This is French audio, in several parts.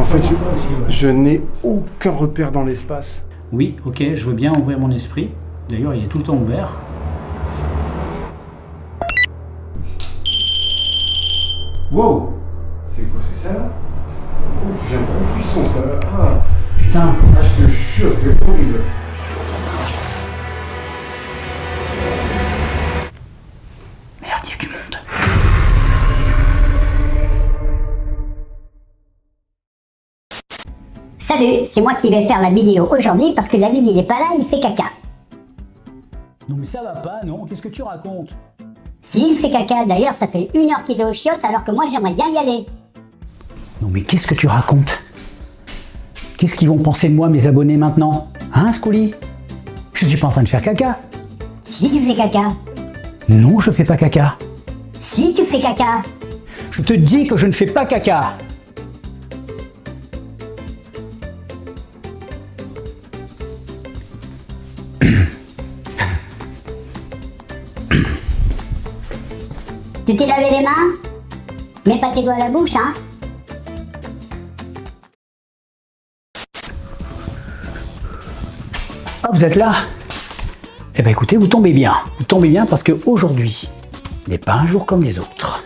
qu'en fait, je n'ai aucun repère dans l'espace. Oui, ok, je veux bien ouvrir mon esprit. D'ailleurs, il est tout le temps ouvert. Wow! C'est quoi, c'est ça là? Ouf, j'ai un gros frisson ça. Ah, Putain! ah, je te jure, c'est horrible. Merde, il y a du monde. Salut, c'est moi qui vais faire la vidéo aujourd'hui parce que David il est pas là, il fait caca. Non mais ça va pas, non? Qu'est-ce que tu racontes? Si il fait caca, d'ailleurs ça fait 1 heure qu'il est aux chiottes alors que moi j'aimerais bien y aller. Non mais qu'est-ce que tu racontes? Qu'est-ce qu'ils vont penser de moi, mes abonnés, maintenant? Hein, Scully? Je suis pas en train de faire caca. Si tu fais caca. Non, je fais pas caca. Si tu fais caca. Je te dis que je ne fais pas caca. Tu t'es lavé les mains? Mets pas tes doigts à la bouche, hein. Ah, vous êtes là? Eh ben écoutez, vous tombez bien. Vous tombez bien parce qu'aujourd'hui n'est pas un jour comme les autres.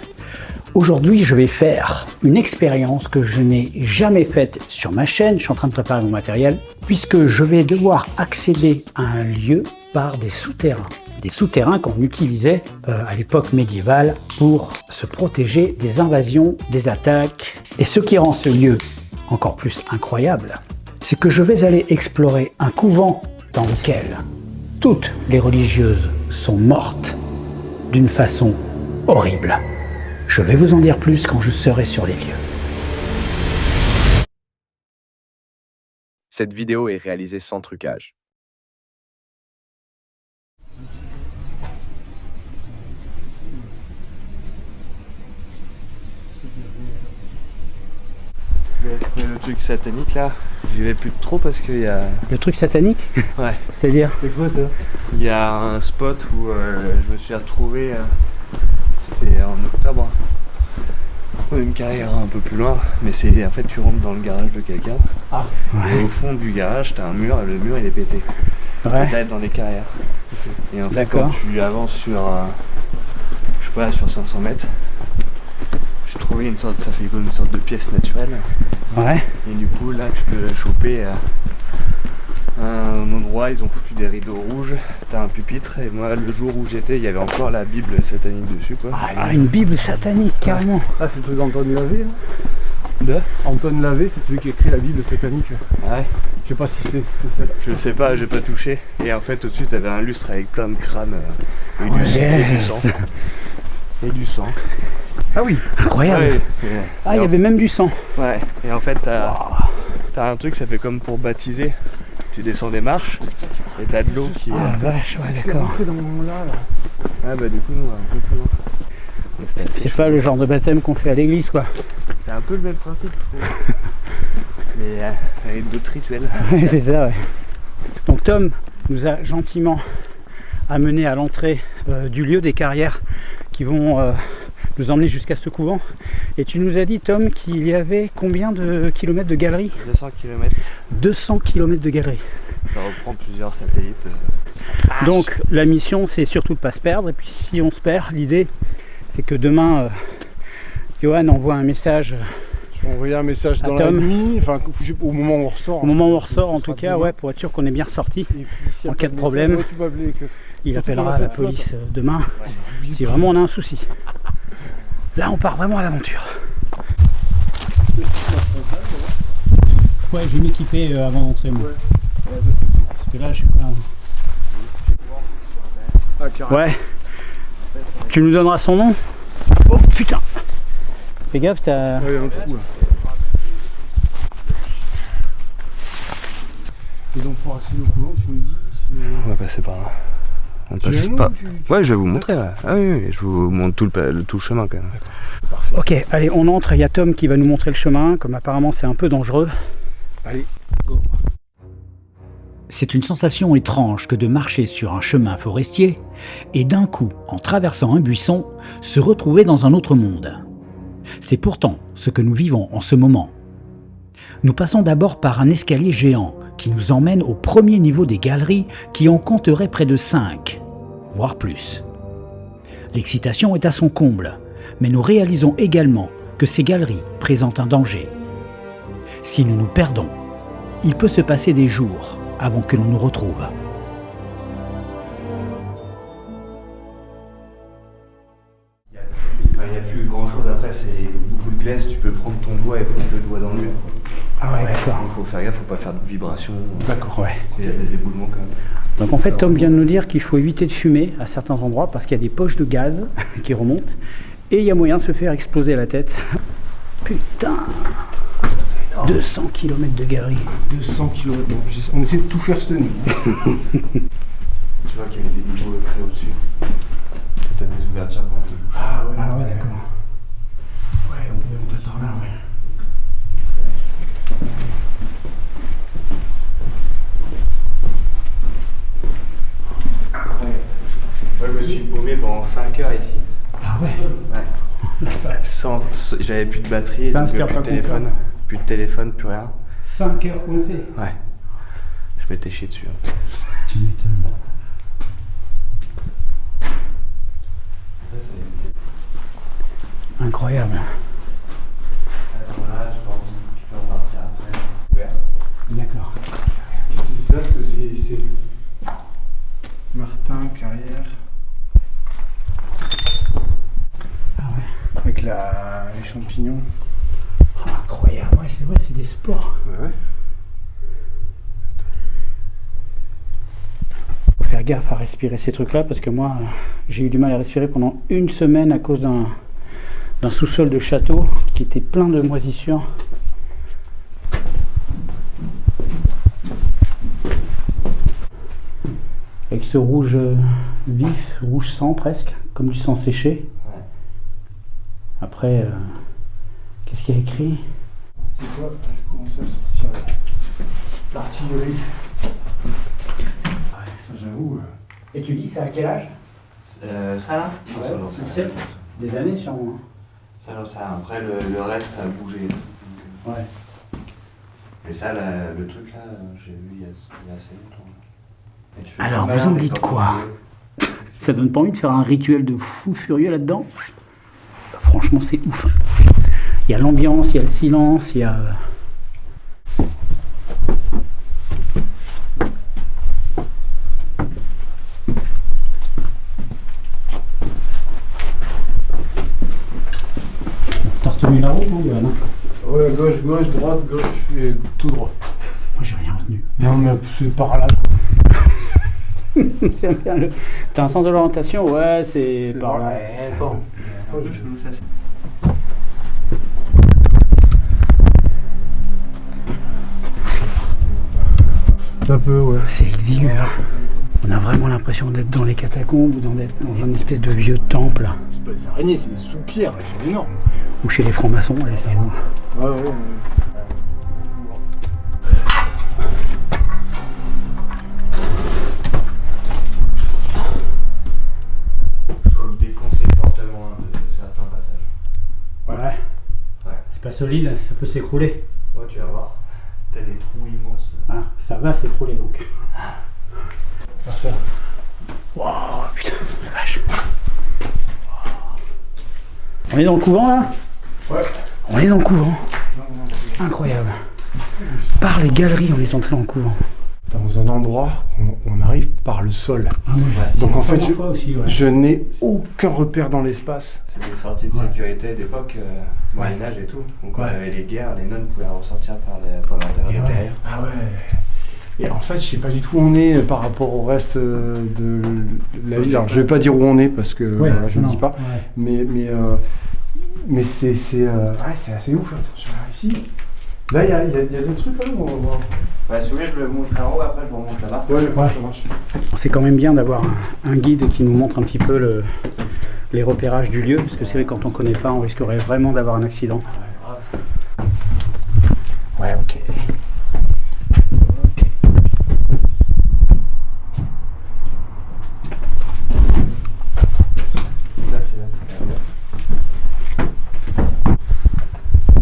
Aujourd'hui, je vais faire une expérience que je n'ai jamais faite sur ma chaîne. Je suis en train de préparer mon matériel puisque je vais devoir accéder à un lieu par des souterrains. Des souterrains qu'on utilisait à l'époque médiévale pour se protéger des invasions, des attaques. Et ce qui rend ce lieu encore plus incroyable, c'est que je vais aller explorer un couvent dans lequel toutes les religieuses sont mortes d'une façon horrible. Je vais vous en dire plus quand je serai sur les lieux. Cette vidéo est réalisée sans trucage. Le truc satanique là, j'y vais plus trop parce qu'il y a... Le truc satanique? Ouais. C'est-à-dire? C'est quoi ça? Il y a un spot où je me suis retrouvé, c'était en octobre, dans une carrière un peu plus loin, mais c'est en fait tu rentres dans le garage de quelqu'un, et au fond du garage t'as un mur, et le mur il est pété. Ouais. T'as dans les carrières. Et en fait D'accord. quand tu avances sur, je sais pas, sur 500 mètres, j'ai trouvé une sorte, ça fait comme une sorte de pièce naturelle. Ouais. Et du coup là tu peux choper un endroit, ils ont foutu des rideaux rouges, t'as un pupitre, et moi le jour où j'étais il y avait encore la Bible satanique dessus quoi. Ah, une Bible satanique, carrément. Ah, c'est le truc d'Antoine Lavey là? De Antoine Lavey, c'est celui qui a écrit la Bible satanique. Ouais. Je sais pas si c'est celle-là. Je sais pas, j'ai pas touché. Et en fait au-dessus t'avais un lustre avec plein de crânes et du sang. Et du sang. Ah oui. Incroyable. Ouais, Ah, il y avait même du sang. Ouais. Et en fait t'as un truc, ça fait comme pour baptiser. Tu descends des marches et t'as de l'eau qui est... Ah, vache, ouais, d'accord. Dans là. Ah bah du coup nous on va un peu plus loin. Mais c'était assez C'est chaud. pas le genre de baptême qu'on fait à l'église, quoi. C'est un peu le même principe je trouve. Mais avec d'autres rituels. Ouais, c'est ça, ouais. Donc Tom nous a gentiment amenés à l'entrée du lieu des carrières qui vont nous emmener jusqu'à ce couvent. Et tu nous as dit, Tom, qu'il y avait combien de kilomètres de galeries? 200 km. 200 kilomètres de galeries. Ça reprend plusieurs satellites. Donc la mission, c'est surtout de ne pas se perdre. Et puis si on se perd, l'idée, c'est que demain, Johan envoie un message. Je vais envoyer un message dans la Tom. nuit, enfin au moment où on ressort. Au moment où on ressort, en tout cas, ouais, pour être sûr qu'on est bien ressorti. Et puis, s'il y a En pas cas de message, problème, ouais, tu m'as appelé, que- Il Surtout appellera qu'on a la pas de flotte. police demain si vraiment on a un souci. Là, on part vraiment à l'aventure. Ouais, je vais m'équiper avant d'entrer, moi. Parce que là, je suis pas... Ah, carrément. Ouais. Tu nous donneras son nom? Oh putain! Fais gaffe, t'as... Ouais, il y a un trou là. Et donc pour accéder au couvent, tu me dis, On va passer par là. On Tu passe viens nous, pas. tu- Ouais, je vais vous montrer. Ouais. Ah oui, je vous montre tout le chemin quand même. Ok, allez, on entre. Il y a Tom qui va nous montrer le chemin, comme apparemment c'est un peu dangereux. Allez, go. C'est une sensation étrange que de marcher sur un chemin forestier et d'un coup, en traversant un buisson, se retrouver dans un autre monde. C'est pourtant ce que nous vivons en ce moment. Nous passons d'abord par un escalier géant qui nous emmène au premier niveau des galeries qui en compteraient près de 5, voire plus. L'excitation est à son comble, mais nous réalisons également que ces galeries présentent un danger. Si nous nous perdons, il peut se passer des jours avant que l'on nous retrouve. Il n'y a plus grand chose après, c'est beaucoup de glaise, tu peux prendre ton doigt et foutre le doigt dans le mur. Ah ouais, d'accord. Il faut faire gaffe, faut pas faire de vibration. D'accord, ouais. Il y a des éboulements quand même. Donc en fait, Tom vient de nous dire qu'il faut éviter de fumer à certains endroits parce qu'il y a des poches de gaz qui remontent et il y a moyen de se faire exploser la tête. Putain, 200 km de galerie. 200 km. On essaie de tout faire cette nuit. Tu vois qu'il y a des niveaux très au-dessus. Tu as des ouvertures quand tu bouges. Ah ouais. Ah ouais, d'accord. Ouais, on peut monter par là, ouais. Moi je me suis paumé pendant 5 heures ici. Ah ouais. J'avais plus de batterie, Ça donc inspire plus pas de téléphone. confiance. Plus de téléphone, plus rien. 5 heures coincé. Ouais. Je m'étais chié dessus. Hein. Tu m'étonnes. Ça c'est... Incroyable. Voilà, tu peux repartir après. Ouvert. D'accord. C'est ça, c'est Martin, Carrière. Ah ouais. Avec les champignons. Oh, incroyable. Ouais, c'est vrai, c'est des sports. Ouais. Faut faire gaffe à respirer ces trucs-là parce que moi, j'ai eu du mal à respirer pendant une semaine à cause d'un sous-sol de château qui était plein de moisissures. Avec ce rouge vif, rouge sang presque, comme du sang séché. Ouais. Après, qu'est-ce qu'il y a écrit? C'est quoi? J'ai commencé à sortir l'artillerie. Ouais, ça j'avoue. Et tu dis, c'est à quel âge? Ça là Des années sûrement. Ça, après le reste ça a bougé. Donc, Ouais. et ça, le truc là, j'ai vu il y a assez longtemps. Et tu fais Alors, comme vous en ça, dites mais quoi? sans Ça donne pas envie de faire un rituel de fou furieux là-dedans? Franchement, c'est ouf. Il y a l'ambiance, il y a le silence, il y a... T'as retenu la route, non, Johan? Ouais, gauche, droite, gauche et tout droit. Moi, j'ai rien retenu. Non, mais c'est par là. J'aime bien le... T'as un sens de l'orientation? Ouais, c'est par là. Attends. Ça peut, ouais. C'est exigu, hein. On a vraiment l'impression d'être dans les catacombes ou d'être dans un espèce de vieux temple. C'est pas des araignées, c'est des soupirs, elles sont énormes. Ou chez les francs-maçons, allez savoir. Ouais, ouais. Je vous le déconseille fortement de certains passages. Ouais. Ouais. C'est pas solide, ça peut s'écrouler. Ouais, tu vas voir. T'as des trous immenses. Ah, ça va s'écrouler donc. Faire ça. Waouh, putain, la vache. On est dans le couvent là? Ouais. On est dans le couvent. Incroyable. Par les galeries, on est entré dans le couvent. Dans un endroit, on arrive par le sol. Ah, moi, Donc en fait, aussi, ouais. je n'ai aucun repère dans l'espace. C'est des sorties de sécurité d'époque, Moyen-Âge et tout. Donc quand Ouais. il y avait les guerres, les nonnes pouvaient ressortir par l'intérieur des carrières. Ah ouais. Et en fait, je sais pas du tout où on est par rapport au reste de la ville. Alors, je vais pas dire où on est parce que voilà, je ne dis pas. Ouais. Mais c'est assez ouf. Attends, je regarde ici. Là, il y a des trucs là où on va voir. Ouais, si vous voulez, je vais vous montrer en haut, après je vous remonte là-bas. Ouais, Ouais. ça marche. C'est quand même bien d'avoir un guide qui nous montre un petit peu les repérages du lieu, parce que c'est vrai, quand on connaît pas, on risquerait vraiment d'avoir un accident. Ouais, ok. Là, c'est là.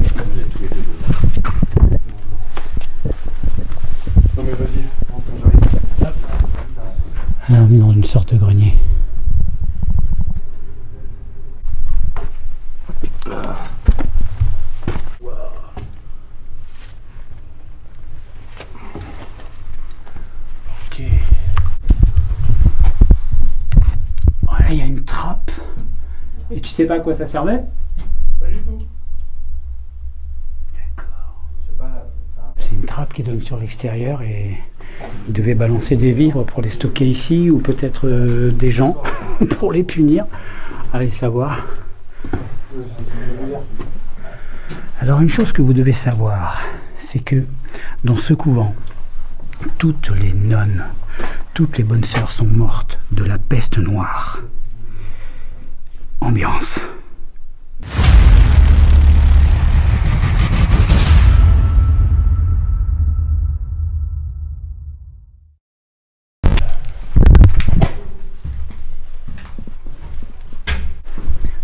Vous êtes tous les deux dedans. soigner. Ok. Voilà, il y a une trappe. Et tu sais pas à quoi ça servait? Pas du tout. D'accord. Je sais pas. C'est une trappe qui donne sur l'extérieur et il devait balancer des vivres pour les stocker ici ou peut-être des gens pour les punir. Allez savoir. Alors une chose que vous devez savoir, c'est que dans ce couvent, toutes les nonnes, toutes les bonnes sœurs sont mortes de la peste noire. Ambiance.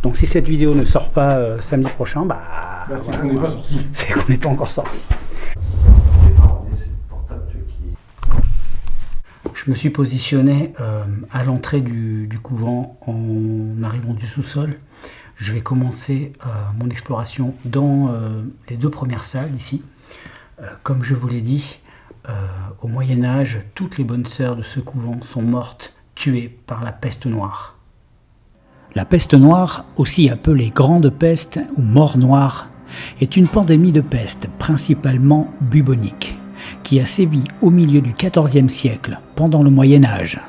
Donc si cette vidéo ne sort pas samedi prochain, c'est qu'on n'est pas sorti. C'est qu'on n'est pas encore sorti. Je me suis positionné à l'entrée du couvent en arrivant du sous-sol. Je vais commencer mon exploration dans les 2 premières salles ici. Comme je vous l'ai dit, au Moyen-Âge, toutes les bonnes sœurs de ce couvent sont mortes, tuées par la peste noire. La peste noire, aussi appelée Grande Peste ou Mort Noire, est une pandémie de peste principalement bubonique, qui a sévi au milieu du XIVe siècle, pendant le Moyen-Âge.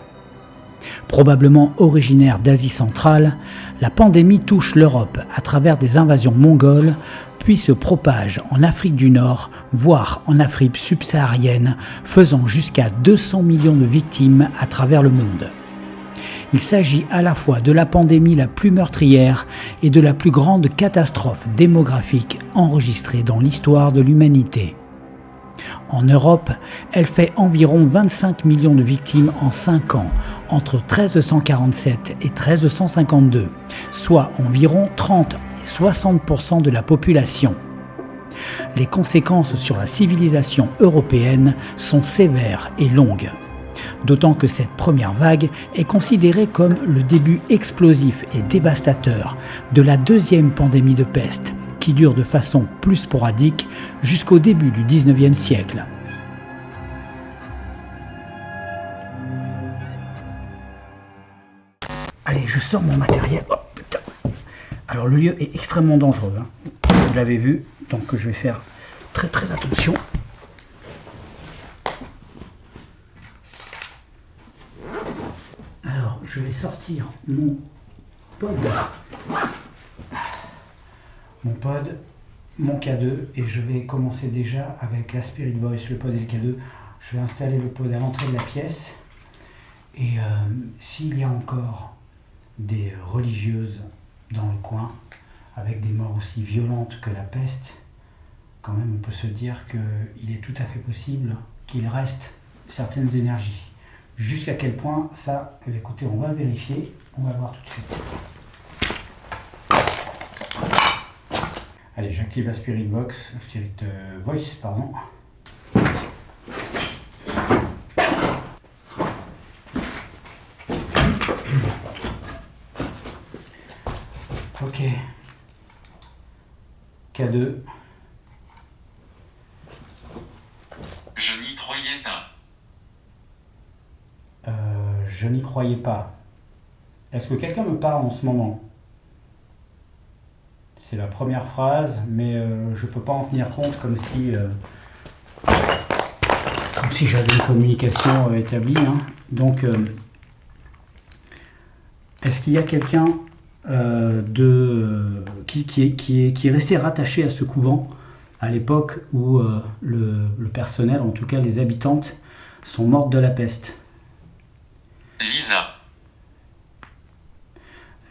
Probablement originaire d'Asie centrale, la pandémie touche l'Europe à travers des invasions mongoles, puis se propage en Afrique du Nord, voire en Afrique subsaharienne, faisant jusqu'à 200 millions de victimes à travers le monde. Il s'agit à la fois de la pandémie la plus meurtrière et de la plus grande catastrophe démographique enregistrée dans l'histoire de l'humanité. En Europe, elle fait environ 25 millions de victimes en 5 ans, entre 1347 et 1352, soit environ 30 et 60% de la population. Les conséquences sur la civilisation européenne sont sévères et longues. D'autant que cette première vague est considérée comme le début explosif et dévastateur de la 2e pandémie de peste, qui dure de façon plus sporadique jusqu'au début du 19e siècle. Allez, je sors mon matériel. Oh, putain. Alors le lieu est extrêmement dangereux, hein. Vous l'avez vu, donc je vais faire très très attention. Alors, je vais sortir mon pod, mon K2, et je vais commencer déjà avec la Spirit Voice, le pod et le K2. Je vais installer le pod à l'entrée de la pièce, et s'il y a encore des religieuses dans le coin, avec des morts aussi violentes que la peste, quand même on peut se dire qu'il est tout à fait possible qu'il reste certaines énergies. Jusqu'à quel point, ça, écoutez, on va vérifier, on va voir tout de suite. Allez, j'active la Spirit Box, Spirit Voice, pardon. Ok. K2. Je n'y croyais pas. Je n'y croyais pas. Est-ce que quelqu'un me parle en ce moment? C'est la première phrase, mais je ne peux pas en tenir compte comme si j'avais une communication établie. Hein. Donc, est-ce qu'il y a quelqu'un qui est resté rattaché à ce couvent à l'époque où le personnel, en tout cas les habitantes, sont mortes de la peste?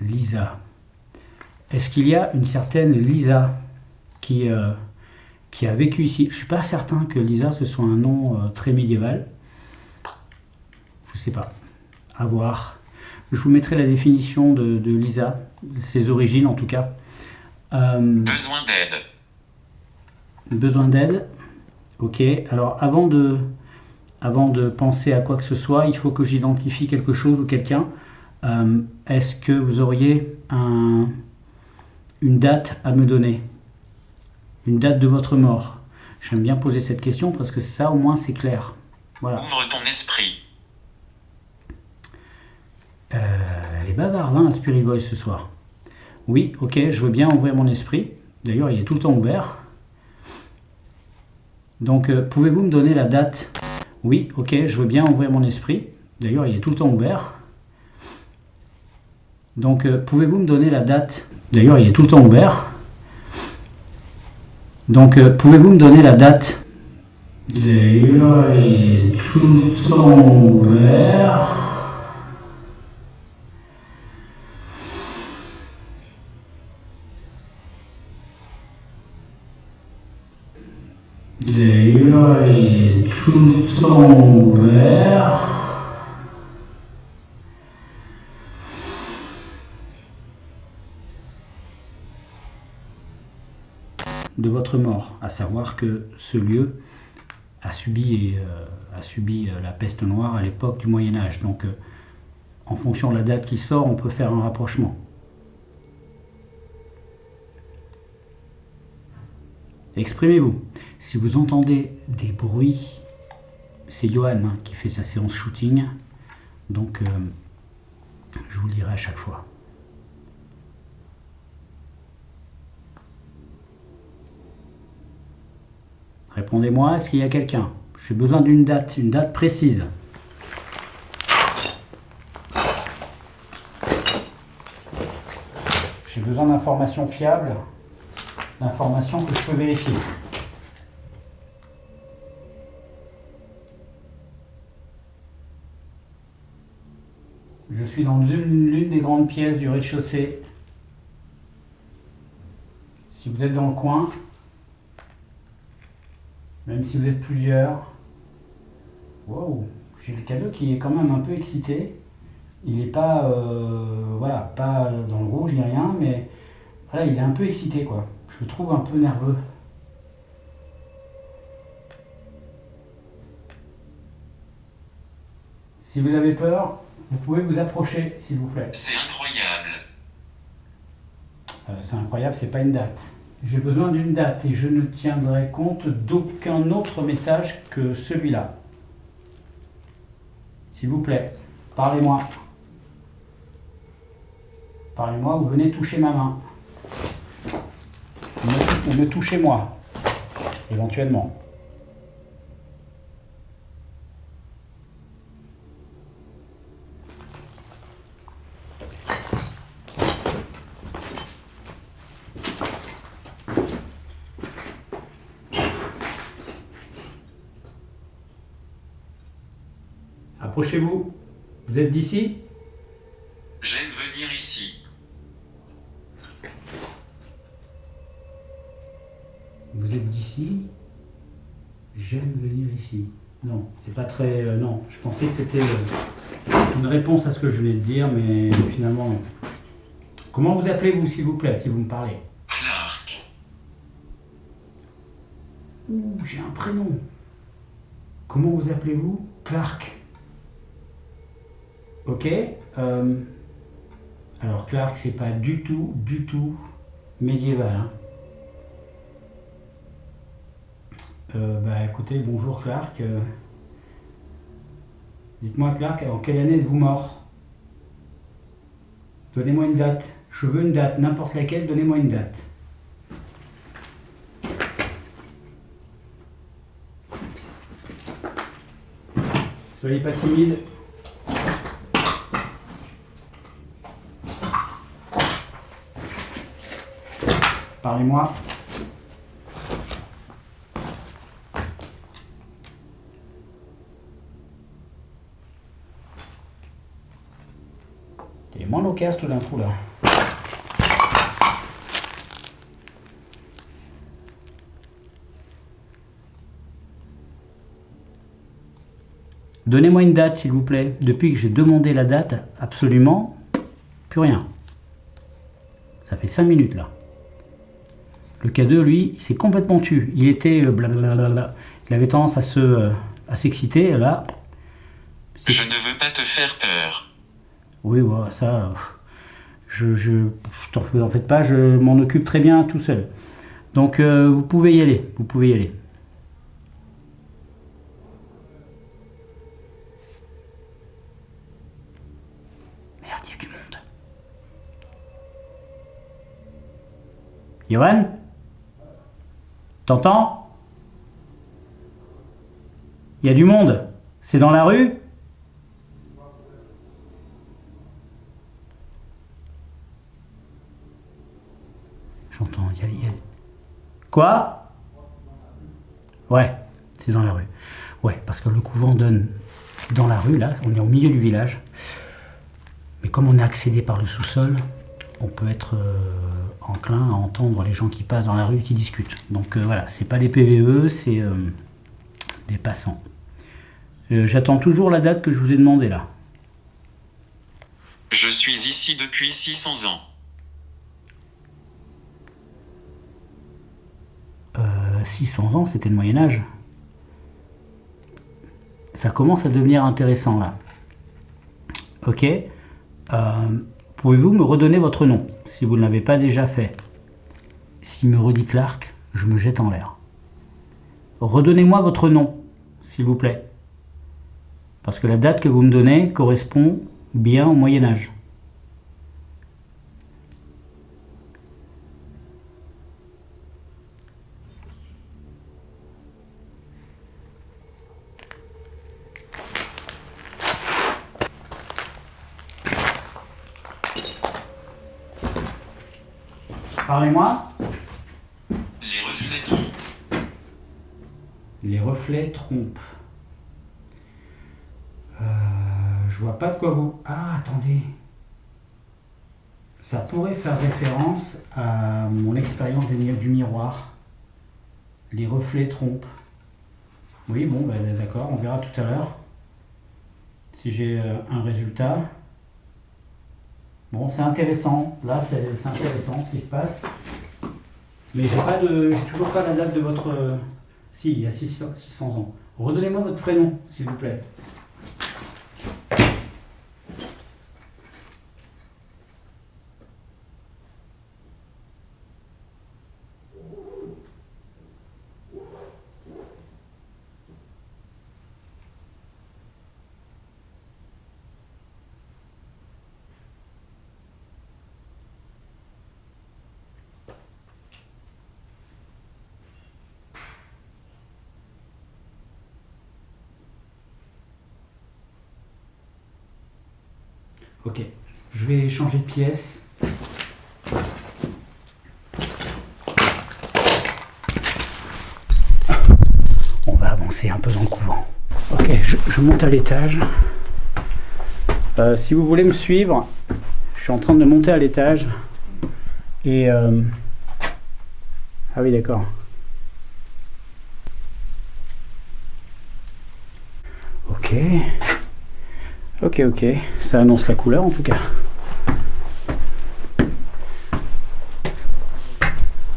Lisa. Est-ce qu'il y a une certaine Lisa qui a vécu ici? Je ne suis pas certain que Lisa ce soit un nom très médiéval. Je ne sais pas. À voir. Je vous mettrai la définition de Lisa, ses origines en tout cas. Besoin d'aide. Besoin d'aide. Ok. Alors avant de penser à quoi que ce soit, il faut que j'identifie quelque chose ou quelqu'un. Est-ce que vous auriez une date à me donner? Une date de votre mort? J'aime bien poser cette question parce que ça, au moins, c'est clair. Voilà. Ouvre ton esprit. Elle est bavarde, hein, la Spirit Voice, ce soir. Oui, ok, je veux bien ouvrir mon esprit. D'ailleurs, il est tout le temps ouvert. Donc, pouvez-vous me donner la date? Oui, ok, je veux bien ouvrir mon esprit. D'ailleurs, il est tout le temps ouvert. Donc, pouvez-vous me donner la date? D'ailleurs, il est tout le temps ouvert. Donc, pouvez-vous me donner la date? D'ailleurs, il est tout le temps ouvert. D'ailleurs, il est tout le temps ouvert. De votre mort, à savoir que ce lieu a subi la peste noire à l'époque du Moyen-Âge. Donc, en fonction de la date qui sort, on peut faire un rapprochement. Exprimez-vous. Si vous entendez des bruits, c'est Johan hein, qui fait sa séance shooting. Donc, je vous le dirai à chaque fois. Répondez-moi, est-ce qu'il y a quelqu'un? J'ai besoin d'une date précise. J'ai besoin d'informations fiables, d'informations que je peux vérifier. Je suis dans l'une des grandes pièces du rez-de-chaussée. Si vous êtes dans le coin, même si vous êtes plusieurs, wow, j'ai le cadeau qui est quand même un peu excité. Il n'est pas, voilà, pas dans le rouge ni rien, mais voilà, il est un peu excité quoi. Je le trouve un peu nerveux. Si vous avez peur, vous pouvez vous approcher, s'il vous plaît. C'est incroyable. C'est incroyable, c'est pas une date. J'ai besoin d'une date et je ne tiendrai compte d'aucun autre message que celui-là. S'il vous plaît, parlez-moi. Parlez-moi ou venez toucher ma main. Ou me touchez-moi, éventuellement. Approchez-vous. Vous êtes d'ici? J'aime venir ici. Vous êtes d'ici? J'aime venir ici. Non, c'est pas très... non, je pensais que c'était une réponse à ce que je venais de dire, mais finalement non. Comment vous appelez-vous, s'il vous plaît, si vous me parlez? Clark. Ouh, j'ai un prénom. Comment vous appelez-vous? Clark. Ok. Alors Clark, c'est pas du tout médiéval. Hein. Bah écoutez, bonjour Clark. Dites-moi Clark, en quelle année êtes-vous mort? Donnez-moi une date. Je veux une date, n'importe laquelle, donnez-moi une date. Soyez pas timide. Parlez-moi. Il est moins loquace tout d'un coup là. Donnez-moi une date s'il vous plaît. Depuis que j'ai demandé la date, absolument plus rien. Ça fait 5 minutes là. Le K2, lui, il s'est complètement tu. Il était blablabla. Il avait tendance à s'exciter. Là, Je ne veux pas te faire peur. Oui, voilà, ça, t'en faites pas, je m'en occupe très bien tout seul. Donc vous pouvez y aller, vous pouvez y aller. Merde, il y a du monde. Johan? T'entends? Il y a du monde. C'est dans la rue? J'entends, il y a... Quoi? Ouais, c'est dans la rue. Ouais, parce que le couvent donne dans la rue, là, on est au milieu du village. Mais comme on est accédé par le sous-sol, on peut être enclin à entendre les gens qui passent dans la rue et qui discutent. Donc voilà, c'est pas des PVE, c'est des passants. J'attends toujours la date que je vous ai demandé là. Je suis ici depuis 600 ans. 600 ans, c'était le Moyen-Âge. Ça commence à devenir intéressant là. Ok. Pouvez-vous me redonner votre nom, si vous ne l'avez pas déjà fait? S'il me redit Clark, je me jette en l'air. Redonnez-moi votre nom, s'il vous plaît. Parce que la date que vous me donnez correspond bien au Moyen-Âge. Parlez-moi. Les reflets trompent. Les reflets trompent. Je vois pas de quoi vous... Ah, attendez. Ça pourrait faire référence à mon expérience du miroir. Les reflets trompent. Oui, bon, bah, d'accord, on verra tout à l'heure. Si j'ai un résultat. Bon, c'est intéressant. Là, c'est intéressant ce qui se passe. Mais j'ai toujours pas la date de votre... Si, il y a 600 ans. Redonnez-moi votre prénom, s'il vous plaît. Ok, je vais changer de pièce. On va avancer un peu dans le couvent. Ok, je monte à l'étage. Si vous voulez me suivre, je suis en train de monter à l'étage. Et... Ah oui, d'accord. Ok. Ok, ça annonce la couleur en tout cas.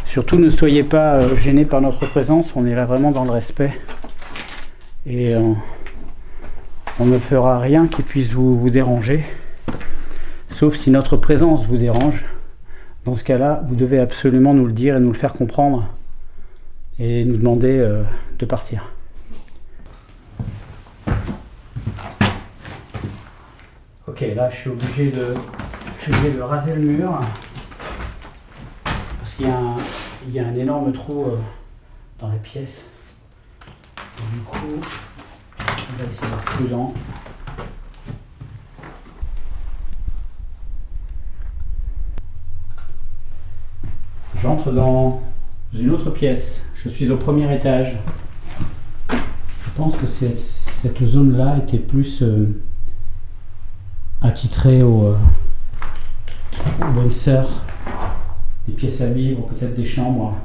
Surtout ne soyez pas gênés par notre présence, on est là vraiment dans le respect. Et on ne fera rien qui puisse vous déranger. Sauf si notre présence vous dérange. Dans ce cas-là, vous devez absolument nous le dire et nous le faire comprendre. Et nous demander de partir. Ok, là je suis obligé de raser le mur parce qu'il y a un énorme trou dans la pièce. Et du coup, on va essayer d'être prudent. J'entre dans une autre pièce. Je suis au premier étage. Je pense que cette zone-là était plus... attitré aux bonnes sœurs, des pièces à vivre, peut-être des chambres.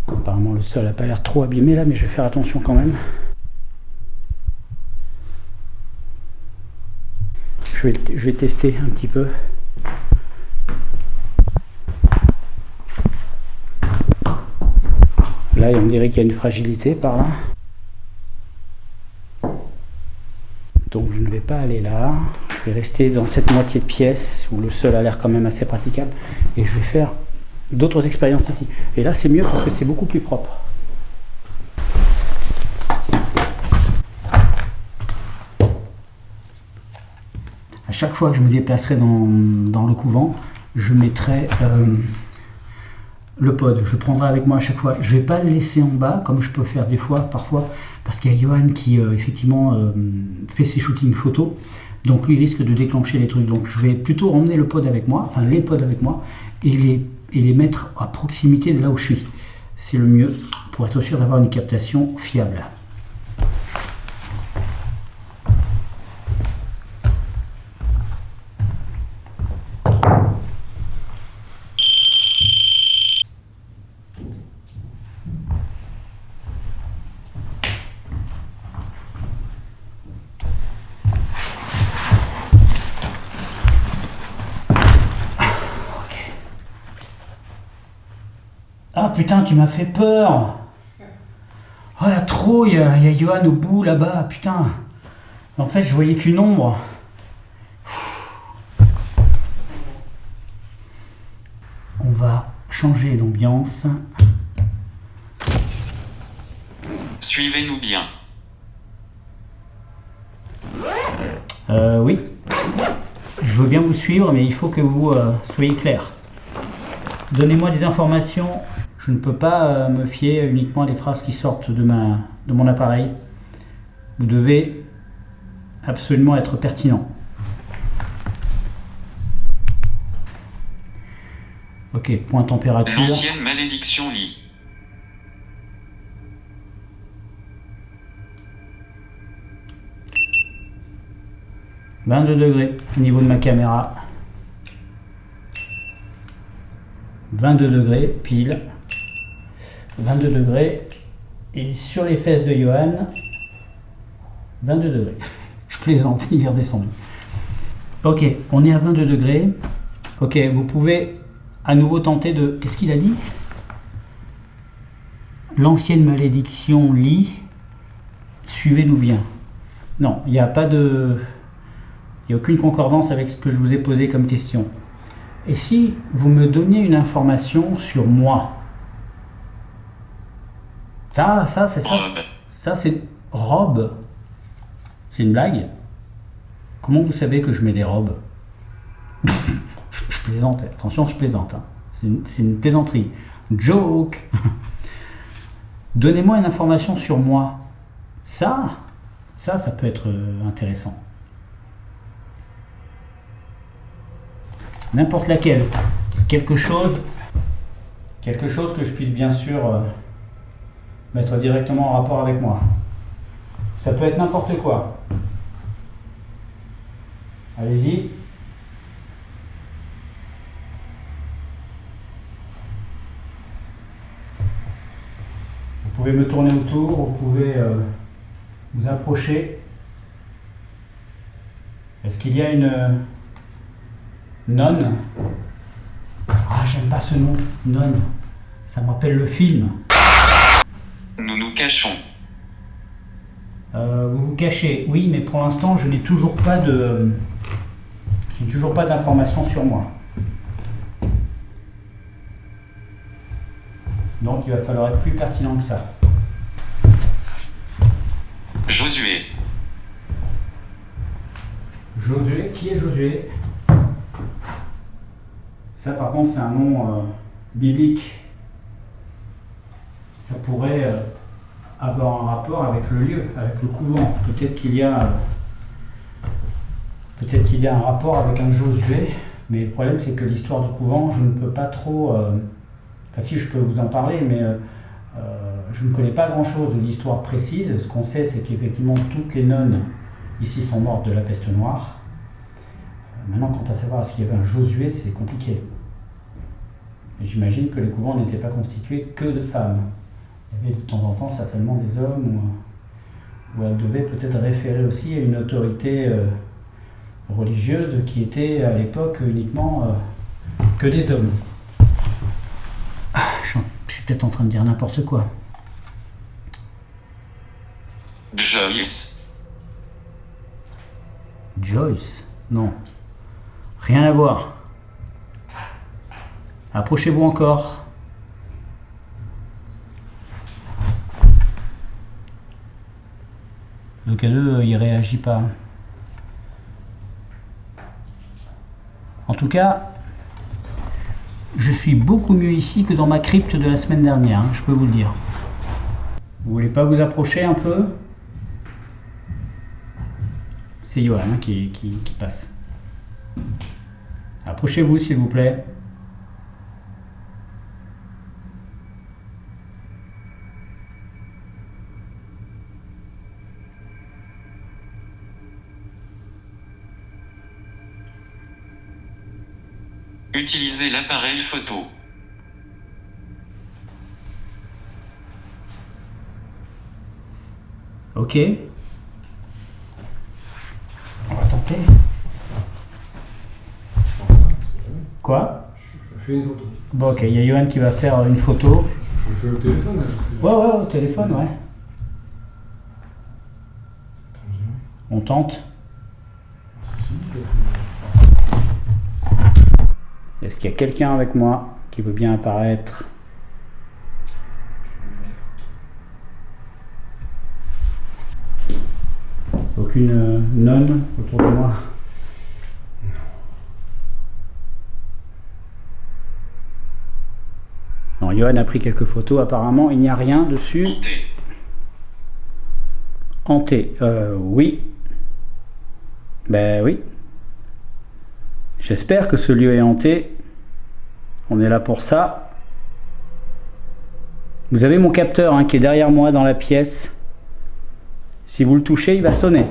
Apparemment le sol n'a pas l'air trop abîmé là, mais je vais faire attention quand même. Je vais tester un petit peu. Là, on dirait qu'il y a une fragilité par là. Donc je ne vais pas aller là, je vais rester dans cette moitié de pièce où le sol a l'air quand même assez praticable et je vais faire d'autres expériences ici. Et là c'est mieux parce que c'est beaucoup plus propre. À chaque fois que je me déplacerai dans le couvent, je mettrai le pod. Je le prendrai avec moi à chaque fois. Je ne vais pas le laisser en bas comme je peux faire des fois, parfois, parce qu'il y a Johan qui effectivement fait ses shootings photos. Donc lui risque de déclencher les trucs. Donc je vais plutôt emmener le pod avec moi, enfin les pods avec moi, et les mettre à proximité de là où je suis. C'est le mieux pour être sûr d'avoir une captation fiable. Ah putain, tu m'as fait peur. Oh la trouille, il y a Johan au bout là-bas, putain. En fait, je voyais qu'une ombre. On va changer d'ambiance. Suivez-nous bien. Oui. Je veux bien vous suivre, mais il faut que vous soyez clair. Donnez-moi des informations. Je ne peux pas me fier uniquement à des phrases qui sortent de mon appareil. Vous devez absolument être pertinent. Ok, point température. L'ancienne malédiction lit. « 22 degrés au niveau de ma caméra. 22 degrés, pile. 22 degrés. Et sur les fesses de Johan, 22 degrés. Je plaisante, il est redescendu. Ok, on est à 22 degrés. Ok, vous pouvez à nouveau tenter de... Qu'est-ce qu'il a dit? L'ancienne malédiction lit. Suivez-nous bien. Non, il n'y a pas de... Il n'y a aucune concordance avec ce que je vous ai posé comme question. Et si vous me donniez une information sur moi? Ça c'est ça. Ça c'est robe. C'est une blague? Comment vous savez que je mets des robes? Je plaisante, attention, je plaisante. Hein. C'est une plaisanterie. Joke. Donnez-moi une information sur moi. Ça peut être intéressant. N'importe laquelle. Quelque chose que je puisse bien sûr mettre directement en rapport avec moi. Ça peut être n'importe quoi. Allez-y. Vous pouvez me tourner autour, vous pouvez vous approcher. Est-ce qu'il y a une nonne? Ah, j'aime pas ce nom, nonne. Ça me rappelle le film. Nous nous cachons. Vous vous cachez, oui, mais pour l'instant, je n'ai toujours pas d'informations sur moi. Donc, il va falloir être plus pertinent que ça. Josué. Josué, qui est Josué? Ça, par contre, c'est un nom biblique. Ça pourrait avoir un rapport avec le lieu, avec le couvent. Peut-être qu'il y a un rapport avec un Josué, mais le problème, c'est que l'histoire du couvent, je ne peux pas trop... Enfin, si, je peux vous en parler, mais je ne connais pas grand-chose de l'histoire précise. Ce qu'on sait, c'est qu'effectivement, toutes les nonnes ici sont mortes de la peste noire. Maintenant, quant à savoir s'il y avait un Josué, c'est compliqué. J'imagine que les couvents n'étaient pas constitués que de femmes. Il y avait de temps en temps certainement des hommes, où elles devaient peut-être référer aussi à une autorité religieuse qui était à l'époque uniquement que des hommes. Je suis peut-être en train de dire n'importe quoi. Joyce. Joyce? Non. Rien à voir. Approchez-vous encore. Le cas 2, il réagit pas. En tout cas, je suis beaucoup mieux ici que dans ma crypte de la semaine dernière, hein, je peux vous le dire. Vous voulez pas vous approcher un peu? C'est Johan hein, qui passe. Approchez-vous s'il vous plaît. Utilisez l'appareil photo. Ok. On va tenter. Quoi? Je fais une photo. Bon ok, il y a Johan qui va faire une photo. Je fais au téléphone. Ouais, au téléphone, ouais. On tente. Est-ce qu'il y a quelqu'un avec moi qui veut bien apparaître? Aucune nonne autour de moi? Non, Johan a pris quelques photos, apparemment il n'y a rien dessus. Hanté. Oui. Ben oui. J'espère que ce lieu est hanté. On est là pour ça. Vous avez mon capteur hein, qui est derrière moi dans la pièce. Si vous le touchez, il va sonner.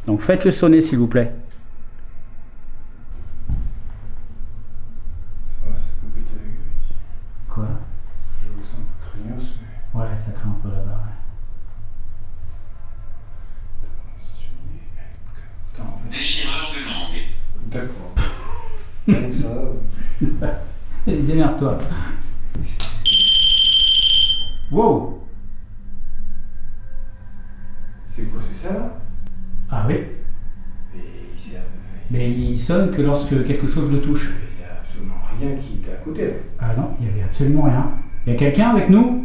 Donc faites-le sonner s'il vous plaît. Ça va, c'est pas pété avec eux ici. Quoi? Je vois que c'est un peu craignos, mais. Ouais, ça craint un peu là-bas. Déchireur de langue. D'accord. Donc ça. Démerde-toi. Wow. C'est quoi, c'est ça là? Ah oui. Mais il sonne que lorsque quelque chose le touche. Il n'y a absolument rien qui était à côté là. Ah non, il n'y avait absolument rien. Il y a quelqu'un avec nous?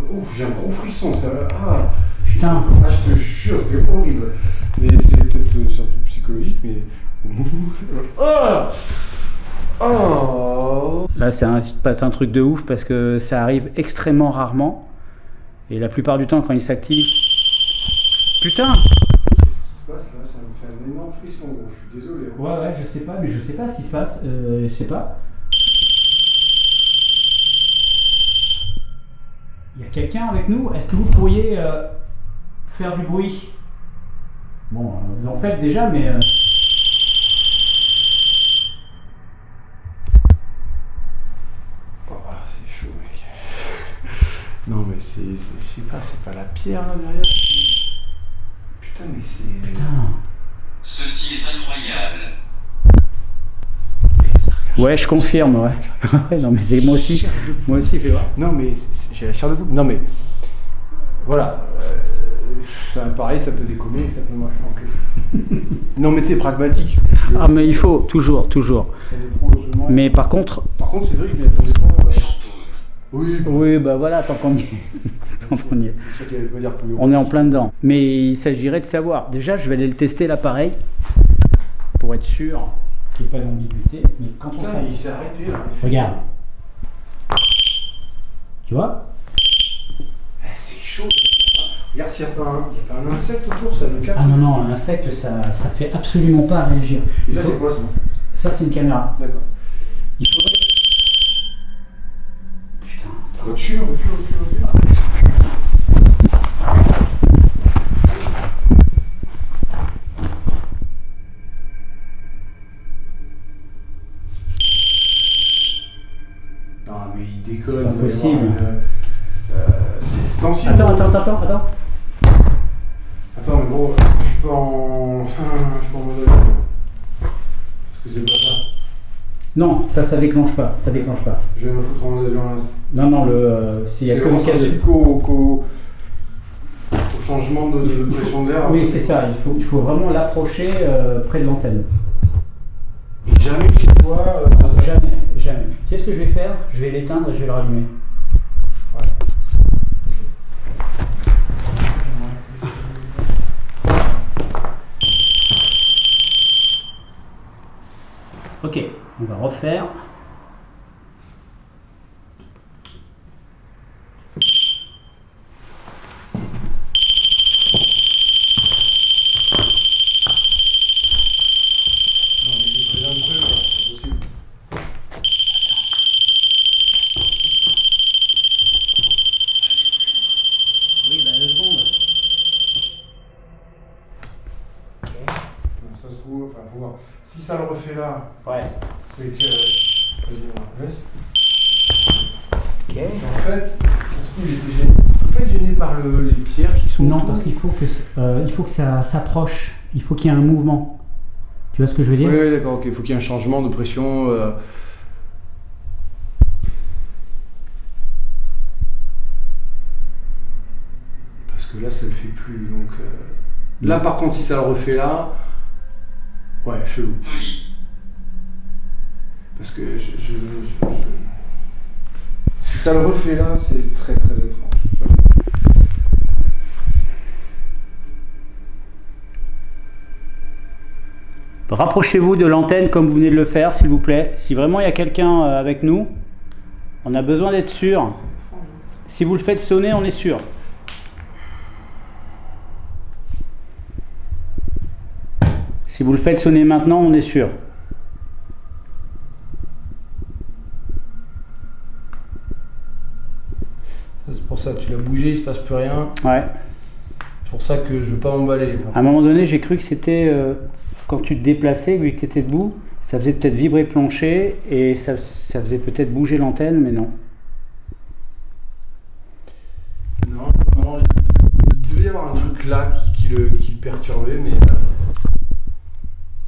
Ouf, j'ai un gros frisson ça. Ah, Putain. ah, je te jure, c'est horrible. Mais c'est peut-être surtout psychologique, mais. Oh, oh. Là, il se passe un truc de ouf parce que ça arrive extrêmement rarement. Et la plupart du temps, quand il s'active. Putain! Qu'est-ce qui se passe là? Ça me fait un énorme frisson, gros. Je suis désolé. Hein. Ouais, je sais pas, mais je sais pas ce qui se passe. Je sais pas. Il y a quelqu'un avec nous? Est-ce que vous pourriez faire du bruit? Bon, vous en faites déjà, mais. Oh, c'est chaud, mec. Non, mais c'est. Je sais pas, c'est pas la pierre là derrière. Putain, mais c'est. Putain. Ceci est incroyable. Ouais, je confirme, ouais. Ouais, non, mais c'est moi aussi. Moi aussi, fais voir. Non, mais j'ai la chair de poule. Non, mais. Voilà. Pareil, ça peut déconner, ça peut machin encaisser. Non, mais tu sais, pragmatique. Ah, mais il faut, toujours. Ça dépend logiquement. Mais par contre. Par contre, c'est vrai que je m'y attendais pas. Fantôme. Oui, bah, Oui, bah voilà, tant qu'on y est. Tant qu'on y est. c'est sûr qu'il allait pas dire poulet. On est en plein dedans. Mais il s'agirait de savoir. Déjà, je vais aller le tester l'appareil pour être sûr qu'il n'y ait pas d'ambiguïté. Mais quand on Putain, s'arrête. il s'est arrêté là. Regarde. Tu vois? C'est chaud. Regarde s'il n'y a pas un insecte autour, ça le capte. Ah non, un insecte, ça fait absolument pas réagir. Et ça, c'est quoi ça? Ça, c'est une caméra. D'accord. Il faudrait. Putain. Recule. Non, mais il déconne. C'est pas possible. C'est sensible. Attends. Attends, mais gros, je suis pas en mode avion. Est-ce que c'est pas ça? Non, ça déclenche pas. Je vais me foutre en mode avion à l'instant. Non, s'il y a C'est que le vraiment cas de. sensible qu'au changement de pression d'air. Oui, c'est ça. Il faut vraiment l'approcher près de l'antenne. Et jamais chez toi. Jamais, jamais. Tu sais ce que je vais faire? Je vais l'éteindre et je vais le rallumer. Ouais. Ok, on va refaire. Non, mais il est présent de trucs, là, c'est pas possible. Oui, bah 2 secondes. Ok. Ça se trouve, enfin, faut voir. Si ça le refait là, Ouais. c'est que. Vas-y, on laisse. Ok. Parce qu'en fait, ça se trouve, il était gêné. Il peut pas être gêné par les pierres qui sont. Non, autour. parce qu'il faut que ça s'approche. Il faut qu'il y ait un mouvement. Tu vois ce que je veux dire? Oui, d'accord, ok. Il faut qu'il y ait un changement de pression. Parce que là, ça le fait plus. Donc, là, par contre, si ça le refait là. Ouais, chelou. Poli. Parce que si ça le refait là, c'est très très étrange. Rapprochez-vous de l'antenne comme vous venez de le faire, s'il vous plaît. Si vraiment il y a quelqu'un avec nous, on a besoin d'être sûr. Si vous le faites sonner, on est sûr. Si vous le faites sonner maintenant, on est sûr. C'est pour ça, tu l'as bougé, il se passe plus rien. Ouais. C'est pour ça que je veux pas m'emballer. À un moment donné, j'ai cru que c'était quand tu te déplaçais, lui qui était debout, ça faisait peut-être vibrer le plancher et ça faisait peut-être bouger l'antenne, mais non. Non, il devait y avoir un truc là qui le perturbait, mais.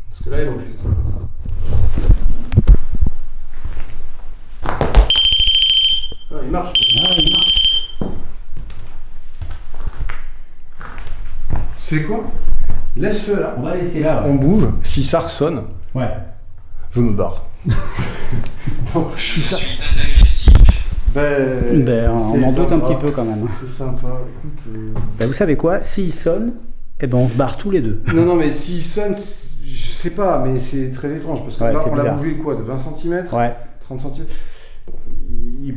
Parce que là, il refait pas. Ah, il marche. Ah, il marche. Tu sais quoi? Laisse-le là. On va laisser là. Ouais. On bouge. Si ça ressonne, Ouais. je me barre. Non, Je si ça. suis pas agressif. Ben, on c'est en doute un sympa. petit peu quand même. C'est sympa. Écoute. Ben, vous savez quoi? S'il sonne, eh ben on se barre tous les deux. Non, mais s'il sonne, je sais pas, mais c'est très étrange parce que Ouais, là, c'est on l'a bizarre. bougé quoi, de 20 cm, Ouais. 30 cm. Il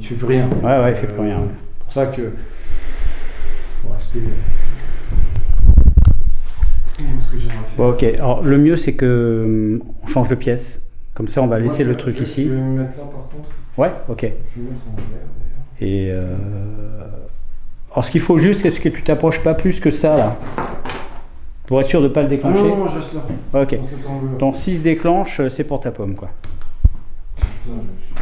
fait plus rien. Ouais, il fait plus rien. Ouais. C'est pour ça que. Faut rester. Ce que j'aimerais faire. Bon, ok. Alors, le mieux, c'est que on change de pièce. Comme ça, on va laisser le truc ici. Je vais me mettre là par contre. Ouais, ok. Je vais me mettre en vert d'ailleurs. Et alors, ce qu'il faut juste, c'est que tu t'approches pas plus que ça, là. Pour être sûr de ne pas le Ah déclencher. non, je reste là. Ok. Dans cet angle-là. Donc, s'il se déclenche, c'est pour ta pomme, quoi. Putain, je suis.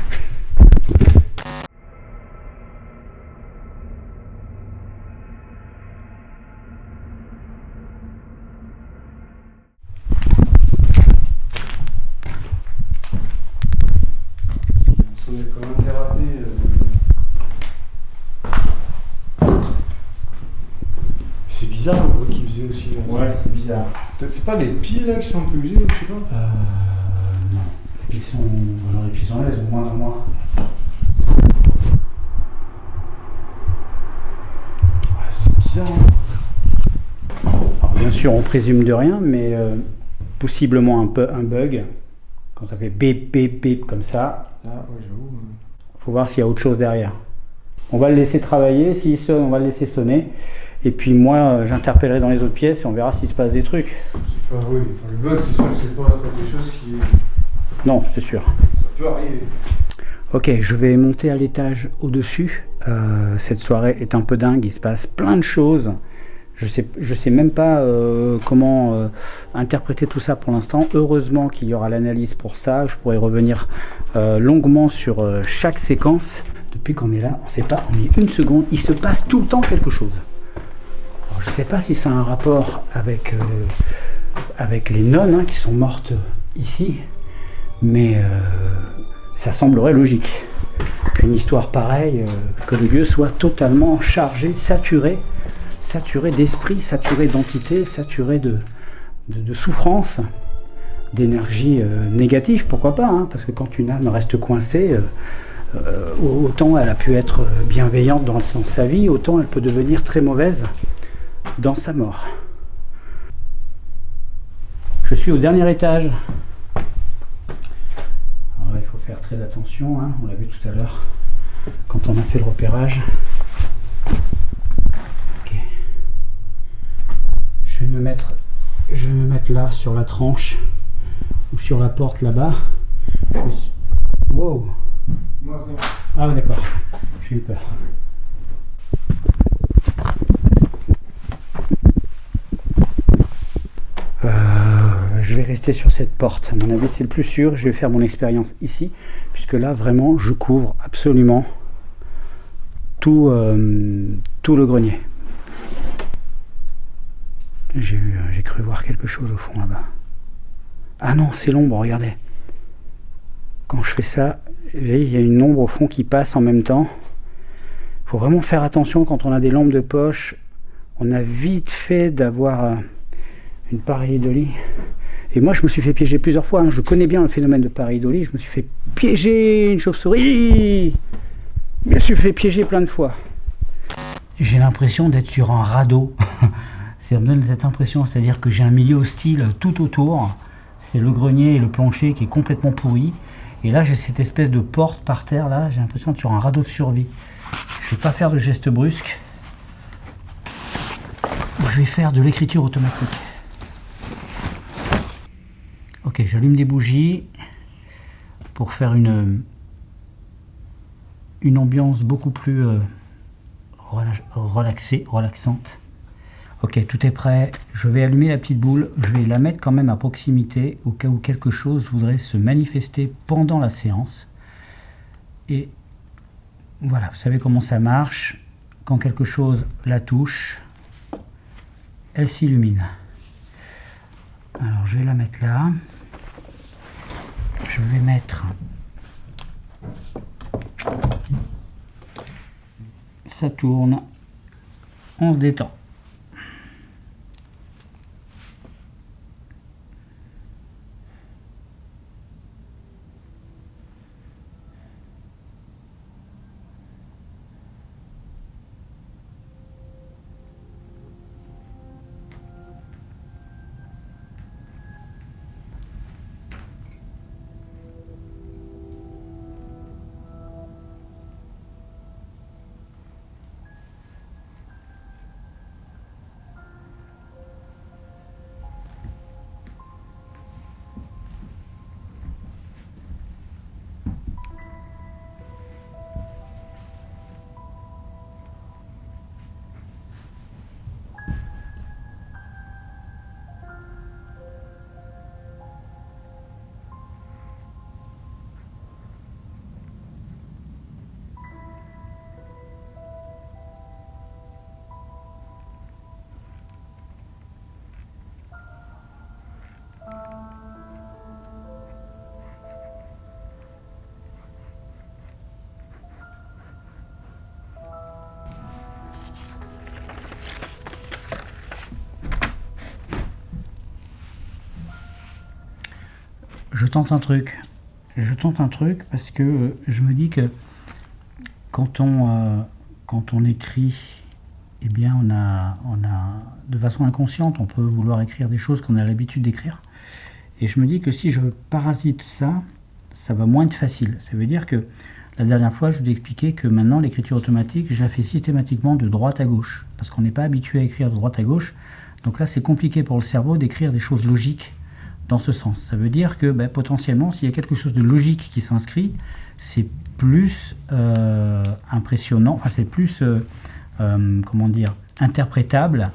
On est quand même dératé. C'est bizarre le bruit qu'il faisait aussi là. c'est bizarre. C'est pas les piles là qui sont un peu usées, je sais pas. Non. Les piles sont là, elles ont moins d'un mois. Ouais, c'est bizarre. Hein. Alors, bien sûr, on présume de rien, mais possiblement un bug. Quand ça fait bip, bip, bip comme ça, Là, ouais, j'avoue. faut voir s'il y a autre chose derrière. On va le laisser travailler, s'il sonne, on va le laisser sonner. Et puis moi, j'interpellerai dans les autres pièces et on verra s'il se passe des trucs. C'est pas, oui, enfin, le bug, c'est sûr que c'est pas quelque chose qui. Non, c'est sûr. Ça peut arriver. Ok, je vais monter à l'étage au-dessus. Cette soirée est un peu dingue, il se passe plein de choses. Je sais même pas comment interpréter tout ça pour l'instant. Heureusement qu'il y aura l'analyse pour ça. Je pourrais revenir longuement sur chaque séquence. Depuis qu'on est là, on ne sait pas, on est une seconde. Il se passe tout le temps quelque chose. Alors, je ne sais pas si ça a un rapport avec les nonnes qui sont mortes ici, mais ça semblerait logique. qu'une histoire pareille, que le lieu soit totalement chargé, saturé d'esprit, saturé d'entité, saturé de souffrance, d'énergie négative, pourquoi pas, hein, parce que quand une âme reste coincée, autant elle a pu être bienveillante dans sa vie, autant elle peut devenir très mauvaise dans sa mort. Je suis au dernier étage. Alors là, il faut faire très attention, hein, on l'a vu tout à l'heure quand on a fait le repérage. Ok. Je vais me mettre là sur la tranche ou sur la porte là-bas. Wow. Ah d'accord, j'ai eu peur. Je vais rester sur cette porte, à mon avis c'est le plus sûr. Je vais faire mon expérience ici, puisque là vraiment je couvre absolument tout le grenier. J'ai cru voir quelque chose au fond là-bas. Ah non, c'est l'ombre, regardez. Quand je fais ça, il y a une ombre au fond qui passe en même temps. Il faut vraiment faire attention quand on a des lampes de poche. On a vite fait d'avoir une pareidolie. Et moi, je me suis fait piéger plusieurs fois. Hein. Je connais bien le phénomène de pareidolie. Je me suis fait piéger une chauve-souris. Je me suis fait piéger plein de fois. J'ai l'impression d'être sur un radeau. Ça me donne cette impression, c'est-à-dire que j'ai un milieu hostile tout autour. C'est le grenier et le plancher qui est complètement pourri. Et là, j'ai cette espèce de porte par terre, là. J'ai l'impression d'être sur un radeau de survie. Je ne vais pas faire de gestes brusques. Je vais faire de l'écriture automatique. Ok, j'allume des bougies pour faire une ambiance beaucoup plus relaxante. Ok, tout est prêt. Je vais allumer la petite boule. Je vais la mettre quand même à proximité au cas où quelque chose voudrait se manifester pendant la séance. Et voilà, vous savez comment ça marche. Quand quelque chose la touche, elle s'illumine. Alors, je vais la mettre là. Je vais mettre... Ça tourne. On se détend. Je tente un truc parce que je me dis que quand on écrit, eh bien on a de façon inconsciente, on peut vouloir écrire des choses qu'on a l'habitude d'écrire. Et je me dis que si je parasite ça, ça va moins être facile. Ça veut dire que la dernière fois, je vous ai expliqué que maintenant l'écriture automatique, je la fais systématiquement de droite à gauche, parce qu'on n'est pas habitué à écrire de droite à gauche. Donc là, c'est compliqué pour le cerveau d'écrire des choses logiques dans ce sens. Ça veut dire que potentiellement, s'il y a quelque chose de logique qui s'inscrit, c'est plus impressionnant, enfin c'est plus interprétable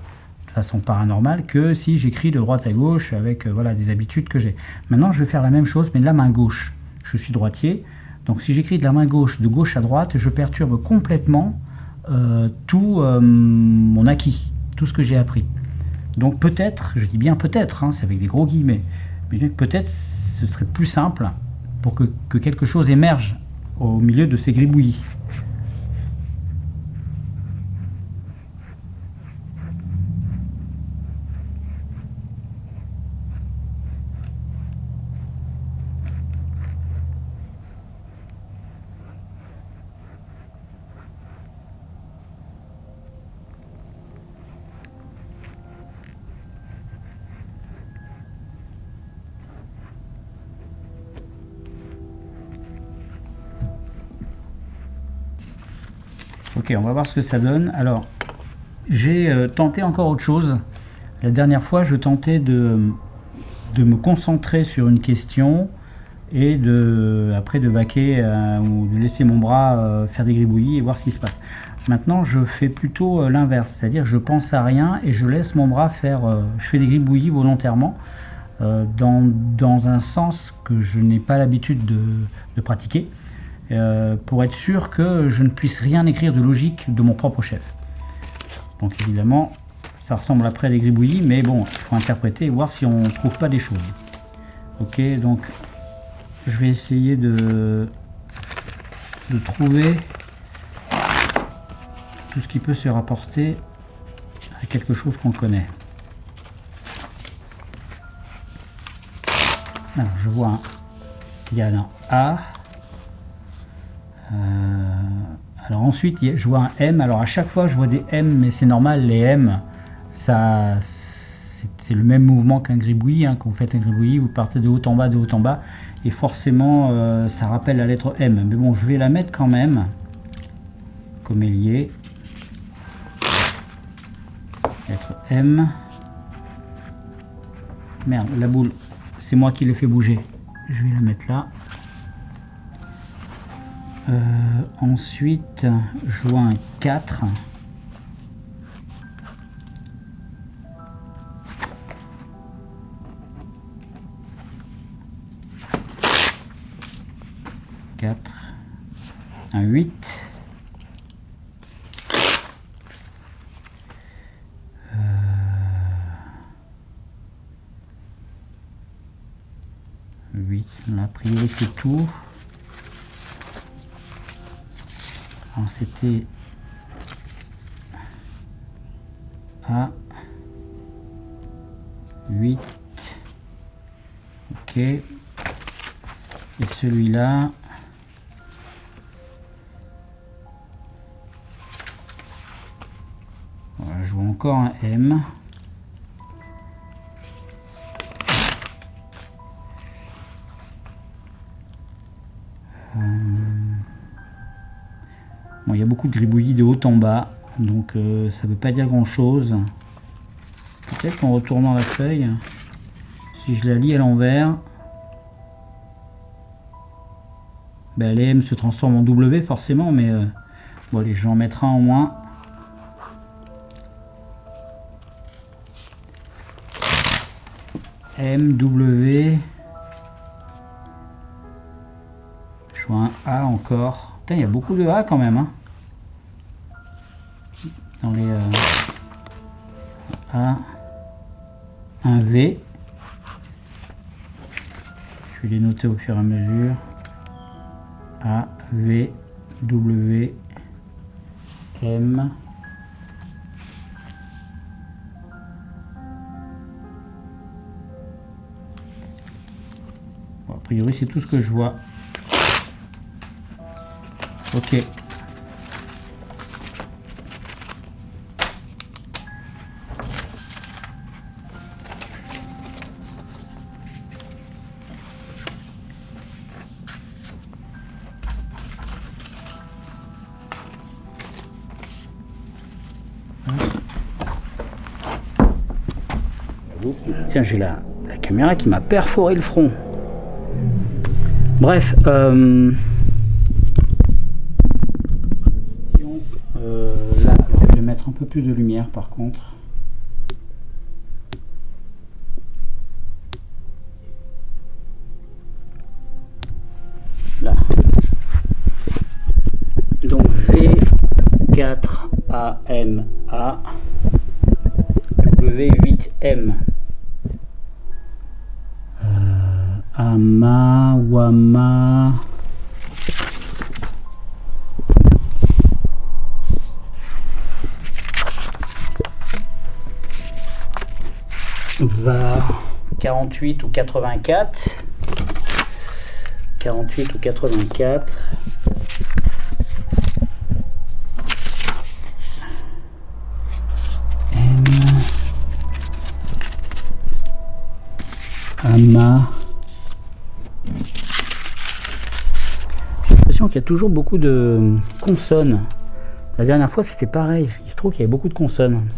de façon paranormale que si j'écris de droite à gauche avec des habitudes que j'ai. Maintenant, je vais faire la même chose, mais de la main gauche. Je suis droitier, donc si j'écris de la main gauche, de gauche à droite, je perturbe complètement tout mon acquis, tout ce que j'ai appris. Donc peut-être, je dis bien peut-être, c'est avec des gros guillemets, mais peut-être ce serait plus simple pour que quelque chose émerge au milieu de ces gribouillis. Ok, on va voir ce que ça donne. Alors, j'ai tenté encore autre chose. La dernière fois, je tentais de me concentrer sur une question et après de vaquer ou de laisser mon bras faire des gribouillis et voir ce qui se passe. Maintenant, je fais plutôt l'inverse, c'est-à-dire je pense à rien et je laisse mon bras faire... je fais des gribouillis volontairement dans un sens que je n'ai pas l'habitude de pratiquer. Pour être sûr que je ne puisse rien écrire de logique de mon propre chef. Donc évidemment, ça ressemble après à des gribouillis, mais bon, il faut interpréter et voir si on ne trouve pas des choses. Ok, donc je vais essayer de trouver tout ce qui peut se rapporter à quelque chose qu'on connaît. Alors je vois il y a un A. Alors ensuite je vois un M. Alors à chaque fois je vois des M, mais c'est normal, les M c'est le même mouvement qu'un gribouillis, hein. Quand vous faites un gribouillis, vous partez de haut en bas, et forcément ça rappelle la lettre M. Mais bon, je vais la mettre quand même comme ailier, lettre M. Merde, la boule, c'est moi qui l'ai fait bouger, je vais la mettre là. Ensuite, je vois un 4. Un 8. Là, a priori, c'est tout. Alors c'était A 8. Ok. Et celui-là, voilà, je vois encore un M. Bon, il y a beaucoup de gribouillis de haut en bas, donc ça ne veut pas dire grand chose. Peut-être qu'en retournant la feuille, si je la lis à l'envers, ben, les M se transforment en W forcément, mais bon, allez, je vais en mettre un en moins. M, W. Je vois un A encore. Putain, il y a beaucoup de A quand même, hein. Dans les A, un V. Je vais les noter au fur et à mesure. A, V, W, M. Bon, a priori, c'est tout ce que je vois. Ok. Tiens, j'ai la caméra qui m'a perforé le front. Bref, là, alors, je vais mettre un peu plus de lumière par contre. Là. Donc V4AMA W8M. Ama, Wama. va 48 ou 84. 48 ou 84. M. Ama. J'ai l'impression qu'il y a toujours beaucoup de consonnes. La dernière fois c'était pareil, je trouve qu'il y avait beaucoup de consonnes.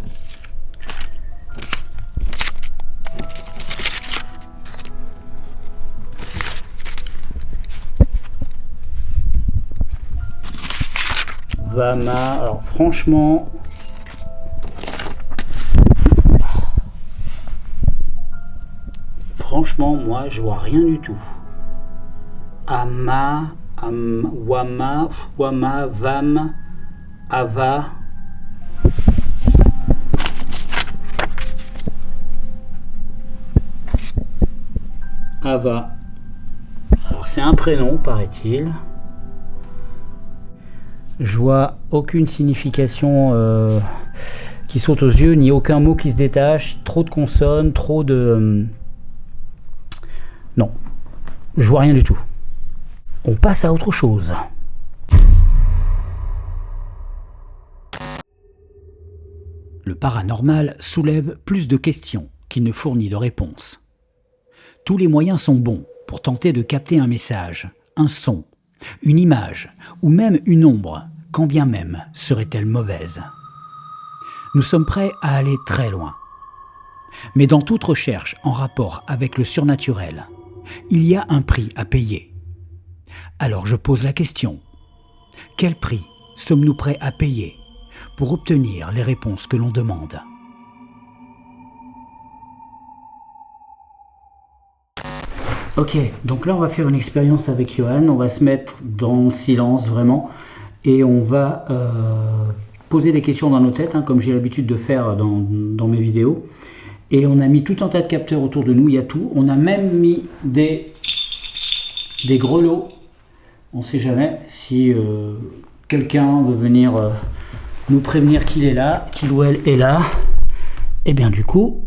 Vama, alors franchement, moi je vois rien du tout. Ama, Wama, Vam, Ava. Ava. Alors c'est un prénom, paraît-il. Je vois aucune signification qui saute aux yeux, ni aucun mot qui se détache. Trop de consonnes, trop de... Non, je vois rien du tout. On passe à autre chose. Le paranormal soulève plus de questions qu'il ne fournit de réponses. Tous les moyens sont bons pour tenter de capter un message, un son, une image ou même une ombre, quand bien même serait-elle mauvaise. Nous sommes prêts à aller très loin. Mais dans toute recherche en rapport avec le surnaturel, il y a un prix à payer. Alors je pose la question, quel prix sommes-nous prêts à payer pour obtenir les réponses que l'on demande ? Ok, donc là on va faire une expérience avec Johan, on va se mettre dans le silence vraiment et on va poser des questions dans nos têtes, hein, comme j'ai l'habitude de faire dans mes vidéos. Et on a mis tout un tas de capteurs autour de nous, il y a tout. On a même mis des grelots. On ne sait jamais si quelqu'un veut venir nous prévenir qu'il est là, qu'il ou elle est là. Et bien du coup,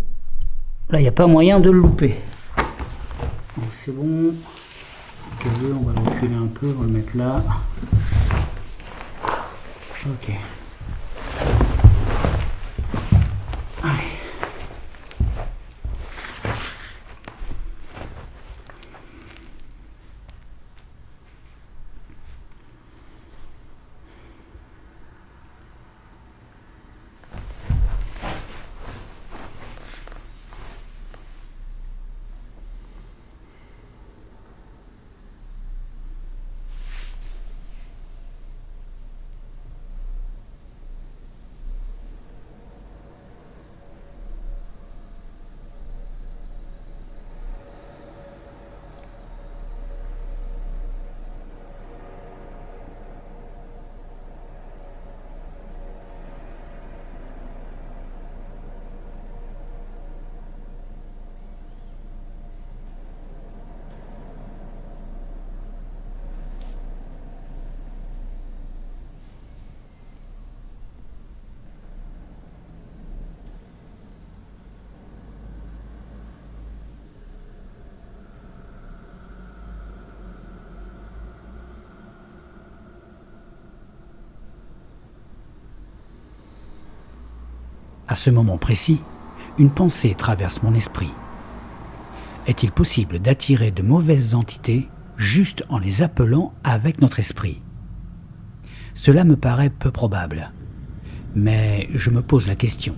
là il n'y a pas moyen de le louper. C'est bon. On va le reculer un peu, on va le mettre là. Ok. Allez. À ce moment précis, une pensée traverse mon esprit. Est-il possible d'attirer de mauvaises entités juste en les appelant avec notre esprit ? Cela me paraît peu probable, mais je me pose la question.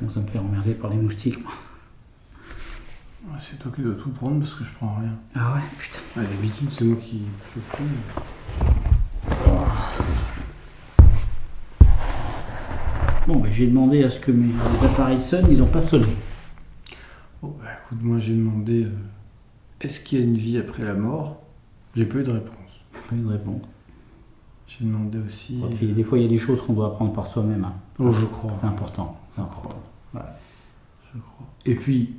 commence à me faire emmerder par les moustiques. Moi. Ouais, c'est toi qui dois tout prendre parce que je prends rien. Ah ouais, putain. Ouais, d'habitude, c'est moi qui prends. Bon, bah, j'ai demandé à ce que mes appareils sonnent, ils n'ont pas sonné. Oh, bah, écoute, moi j'ai demandé est-ce qu'il y a une vie après la mort? J'ai pas eu de réponse. Pas eu de réponse. J'ai demandé aussi. Bon, des fois, il y a des choses qu'on doit apprendre par soi-même. Hein. Oh, je crois. C'est important. C'est important. Ouais. Je crois. Et puis,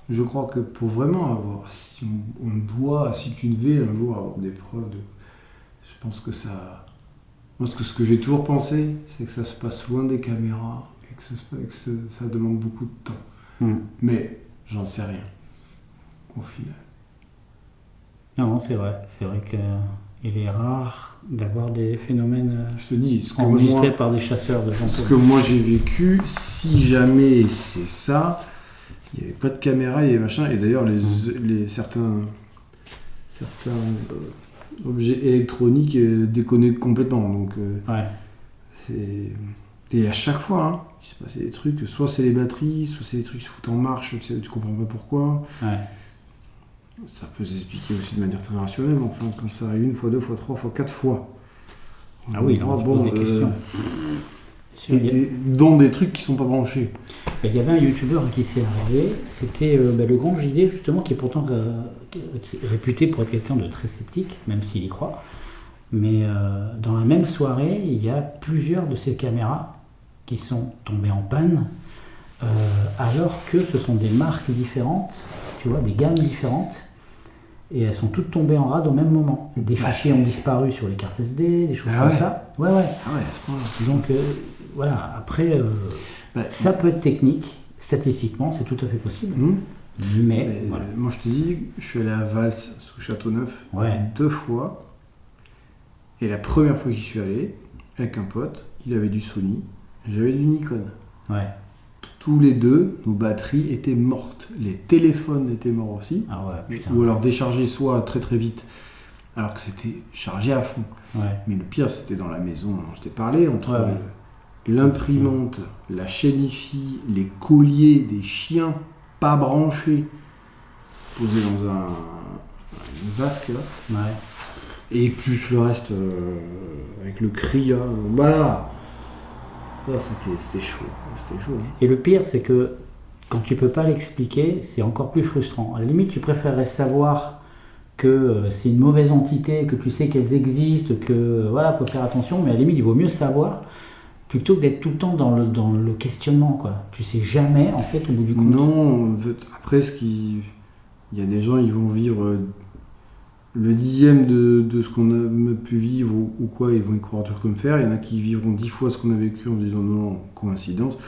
je crois que pour vraiment avoir, si tu devais un jour avoir des preuves je pense que ça. Moi, ce que j'ai toujours pensé, c'est que ça se passe loin des caméras et que ça demande beaucoup de temps. Mais j'en sais rien, au final. Non, c'est vrai. C'est vrai qu'il est rare d'avoir des phénomènes Je te dis, enregistrés par des chasseurs de ce fantômes. que moi j'ai vécu, si jamais c'est ça, il n'y avait pas de caméra, il y avait machin, et d'ailleurs certains objets électroniques déconnaient complètement. Donc, et à chaque fois, hein, il se passait des trucs, soit c'est les batteries, soit c'est des trucs qui se foutent en marche, tu comprends pas pourquoi. Ouais. Ça peut s'expliquer aussi de manière très rationnelle, enfin, quand ça arrive 1 fois, 2 fois, 3 fois, 4 fois. Ah oui, là, on se pose des questions. Dont des trucs qui sont pas branchés. Il y avait un youtubeur qui s'est arrivé, c'était le grand JD justement, qui est pourtant réputé pour être quelqu'un de très sceptique, même s'il y croit. Mais dans la même soirée, il y a plusieurs de ces caméras qui sont tombées en panne, alors que ce sont des marques différentes, tu vois, des gammes différentes, et elles sont toutes tombées en rade au même moment. Des fichiers ont disparu sur les cartes SD, des choses comme ça. Ouais. Ah ouais, à ce point-là. Donc voilà, après, ça peut être technique, statistiquement, c'est tout à fait possible. Mais voilà. Moi je te dis, je suis allé à Vals sous Châteauneuf 2 fois. Et la première fois que j'y suis allé, avec un pote, il avait du Sony, j'avais du Nikon. Ouais. Tous les deux, nos batteries étaient mortes. Les téléphones étaient morts aussi. Ah ouais, putain. Ou alors déchargés soit très très vite, alors que c'était chargé à fond. Ouais. Mais le pire, c'était dans la maison dont je t'ai parlé, entre l'imprimante, la chaîne hi-fi, les colliers des chiens pas branchés, posés dans une vasque là. Ouais. Et plus le reste avec le cria. Voilà. Ça, c'était chaud. C'était chaud. Hein. Et le pire, c'est que quand tu peux pas l'expliquer, c'est encore plus frustrant. À la limite, tu préférerais savoir que c'est une mauvaise entité, que tu sais qu'elles existent, que voilà, faut faire attention, mais à la limite, il vaut mieux savoir plutôt que d'être tout le temps dans le questionnement, quoi. Tu sais jamais, en fait, au bout du compte. Non, après, il y a des gens, ils vont vivre le 10e de ce qu'on a pu vivre ou quoi, ils vont y croire dur comme fer. Il y en a qui vivront 10 fois ce qu'on a vécu en disant non, coïncidence.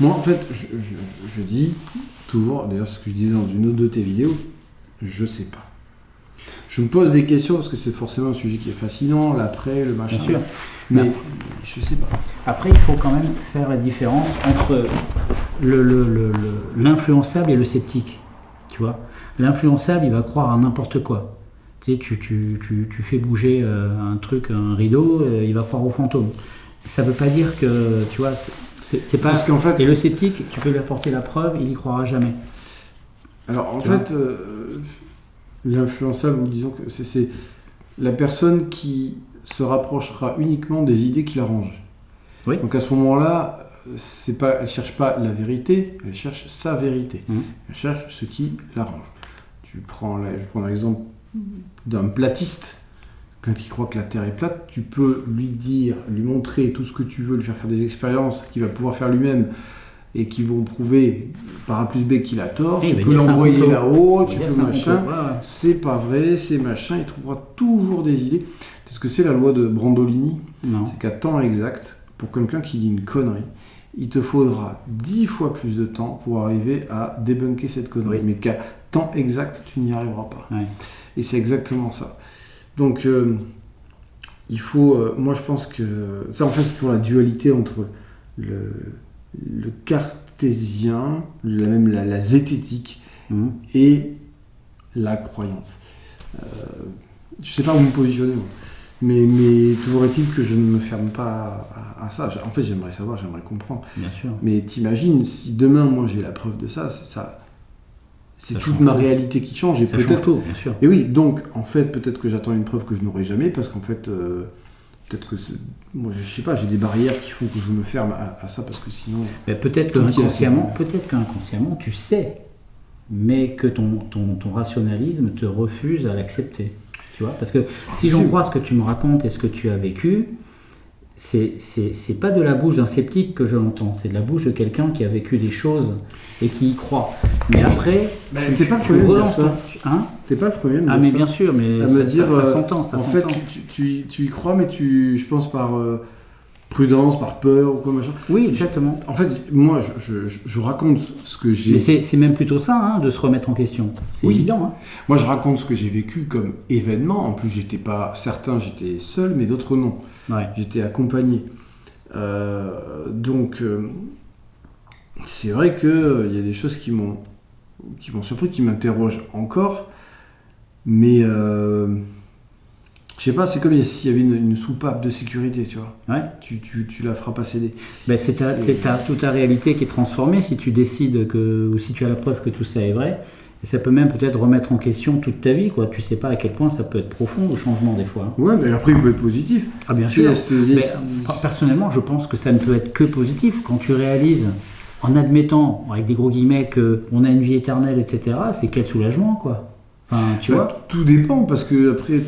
Moi, en fait, je dis toujours, d'ailleurs, ce que je disais dans une autre de tes vidéos, je sais pas. Je me pose des questions parce que c'est forcément un sujet qui est fascinant, l'après, le machin. Bien sûr. Mais je sais pas. Après, il faut quand même faire la différence entre l'influençable et le sceptique. Tu vois, l'influençable, il va croire à n'importe quoi. Tu sais, tu fais bouger un truc, un rideau, il va croire aux fantômes. Ça veut pas dire que, tu vois, c'est pas. Parce qu'en fait, et le sceptique, tu peux lui apporter la preuve, il y croira jamais. Alors en fait, l'influençable, disons que c'est la personne qui se rapprochera uniquement des idées qui l'arrangent. Oui. Donc à ce moment-là, elle ne cherche pas la vérité, elle cherche sa vérité. Elle cherche ce qui l'arrange. Je prends l'exemple d'un platiste, quelqu'un qui croit que la Terre est plate, tu peux lui montrer tout ce que tu veux, lui faire des expériences qu'il va pouvoir faire lui-même et qui vont prouver par A plus B qu'il a tort, tu peux l'envoyer là-haut, tu peux machin, c'est pas vrai, c'est machin, il trouvera toujours des idées. C'est ce que c'est la loi de Brandolini, c'est qu'à temps exact, pour quelqu'un qui dit une connerie, il te faudra 10 fois plus de temps pour arriver à débunker cette connerie, mais qu'à temps exact, tu n'y arriveras pas. Ouais. Et c'est exactement ça. Donc, il faut... moi, je pense que... Ça, en fait, c'est toujours la dualité entre le cartésien, la zététique et la croyance. Je sais pas où me positionner, moi. Mais toujours est-il que je ne me ferme pas à ça. En fait, j'aimerais savoir, j'aimerais comprendre. Bien sûr. Mais t'imagines, si demain, moi, j'ai la preuve de ça, c'est Ça toute change ma tout. réalité qui change. Et Ça change peut-être tout, bien sûr. Et oui, donc, en fait, peut-être que j'attends une preuve que je n'aurai jamais, parce qu'en fait, peut-être que moi, je sais pas, j'ai des barrières qui font que je me ferme à ça, parce que sinon... Mais peut-être que Tout est inconsciemment, tu sais, mais que ton rationalisme te refuse à l'accepter. Tu vois, parce que si j'en crois ce que tu me racontes et ce que tu as vécu, c'est pas de la bouche d'un sceptique que je l'entends, c'est de la bouche de quelqu'un qui a vécu des choses et qui y croit. Mais après, t'es pas le premier à me dire relances ça. Hein T'es pas le premier à me dire Ah mais ça. bien sûr, mais À ça, me dire, ça s'entend, ça en s'entend. fait, tu y crois, mais je pense par prudence, par peur, ou quoi, machin. Oui, exactement. En fait, moi, je raconte ce que j'ai... Mais c'est même plutôt ça, hein, de se remettre en question. C'est Oui. évident. Hein. Moi, je raconte ce que j'ai vécu comme événement. En plus, certains, j'étais seul, mais d'autres non. Ouais. J'étais accompagné. Donc, c'est vrai qu'il y a des choses qui m'ont surpris, qui m'interrogent encore. Mais, je sais pas, c'est comme s'il y avait une soupape de sécurité, tu vois. Ouais. Tu la feras pas céder. Ben, c'est toute ta réalité qui est transformée si tu décides ou si tu as la preuve que tout ça est vrai. Et ça peut même peut-être remettre en question toute ta vie, quoi. Tu sais pas à quel point ça peut être profond, le changement, des fois. Hein. Ouais, mais après, il peut être positif. Ah, bien Tu sûr. sais, Mais, personnellement, je pense que ça ne peut être que positif. Quand tu réalises, en admettant, avec des gros guillemets, qu'on a une vie éternelle, etc., c'est quel soulagement, quoi. Enfin, tu vois. Tout dépend, parce que après,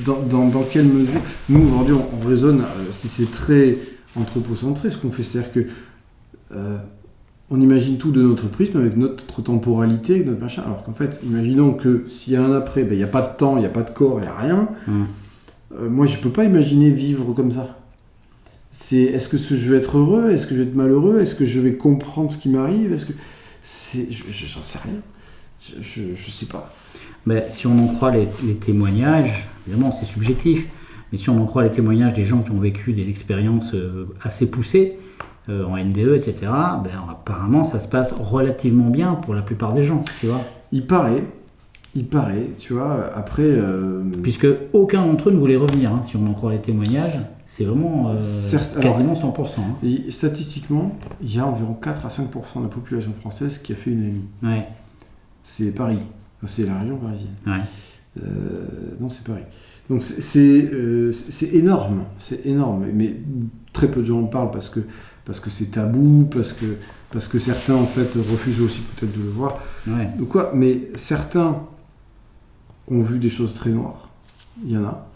dans quelle mesure... Nous, aujourd'hui, on raisonne, c'est très anthropocentré ce qu'on fait, c'est-à-dire que on imagine tout de notre prisme, avec notre temporalité, avec notre machin, alors qu'en fait, imaginons que s'il y a un après, il n'y a pas de temps, il n'y a pas de corps, il n'y a rien. Moi, je peux pas imaginer vivre comme ça. Est-ce que je vais être heureux? Est-ce que je vais être malheureux? Est-ce que je vais comprendre ce qui m'arrive? J'en sais rien. Je sais pas. Ben, si on en croit les témoignages, évidemment c'est subjectif, mais si on en croit les témoignages des gens qui ont vécu des expériences assez poussées, en NDE, etc., ben, apparemment ça se passe relativement bien pour la plupart des gens, tu vois. Il paraît, tu vois, après... Puisque aucun d'entre eux ne voulait revenir, hein, si on en croit les témoignages, c'est vraiment quasiment 100%. Hein. Statistiquement, il y a environ 4 à 5% de la population française qui a fait une AMI. Ouais. C'est Paris, c'est la région parisienne. Ouais. Non, c'est Paris. Donc c'est énorme, mais très peu de gens en parlent parce que c'est tabou, parce que certains en fait refusent aussi peut-être de le voir. Ouais. Donc quoi, mais certains ont vu des choses très noires, il y en a,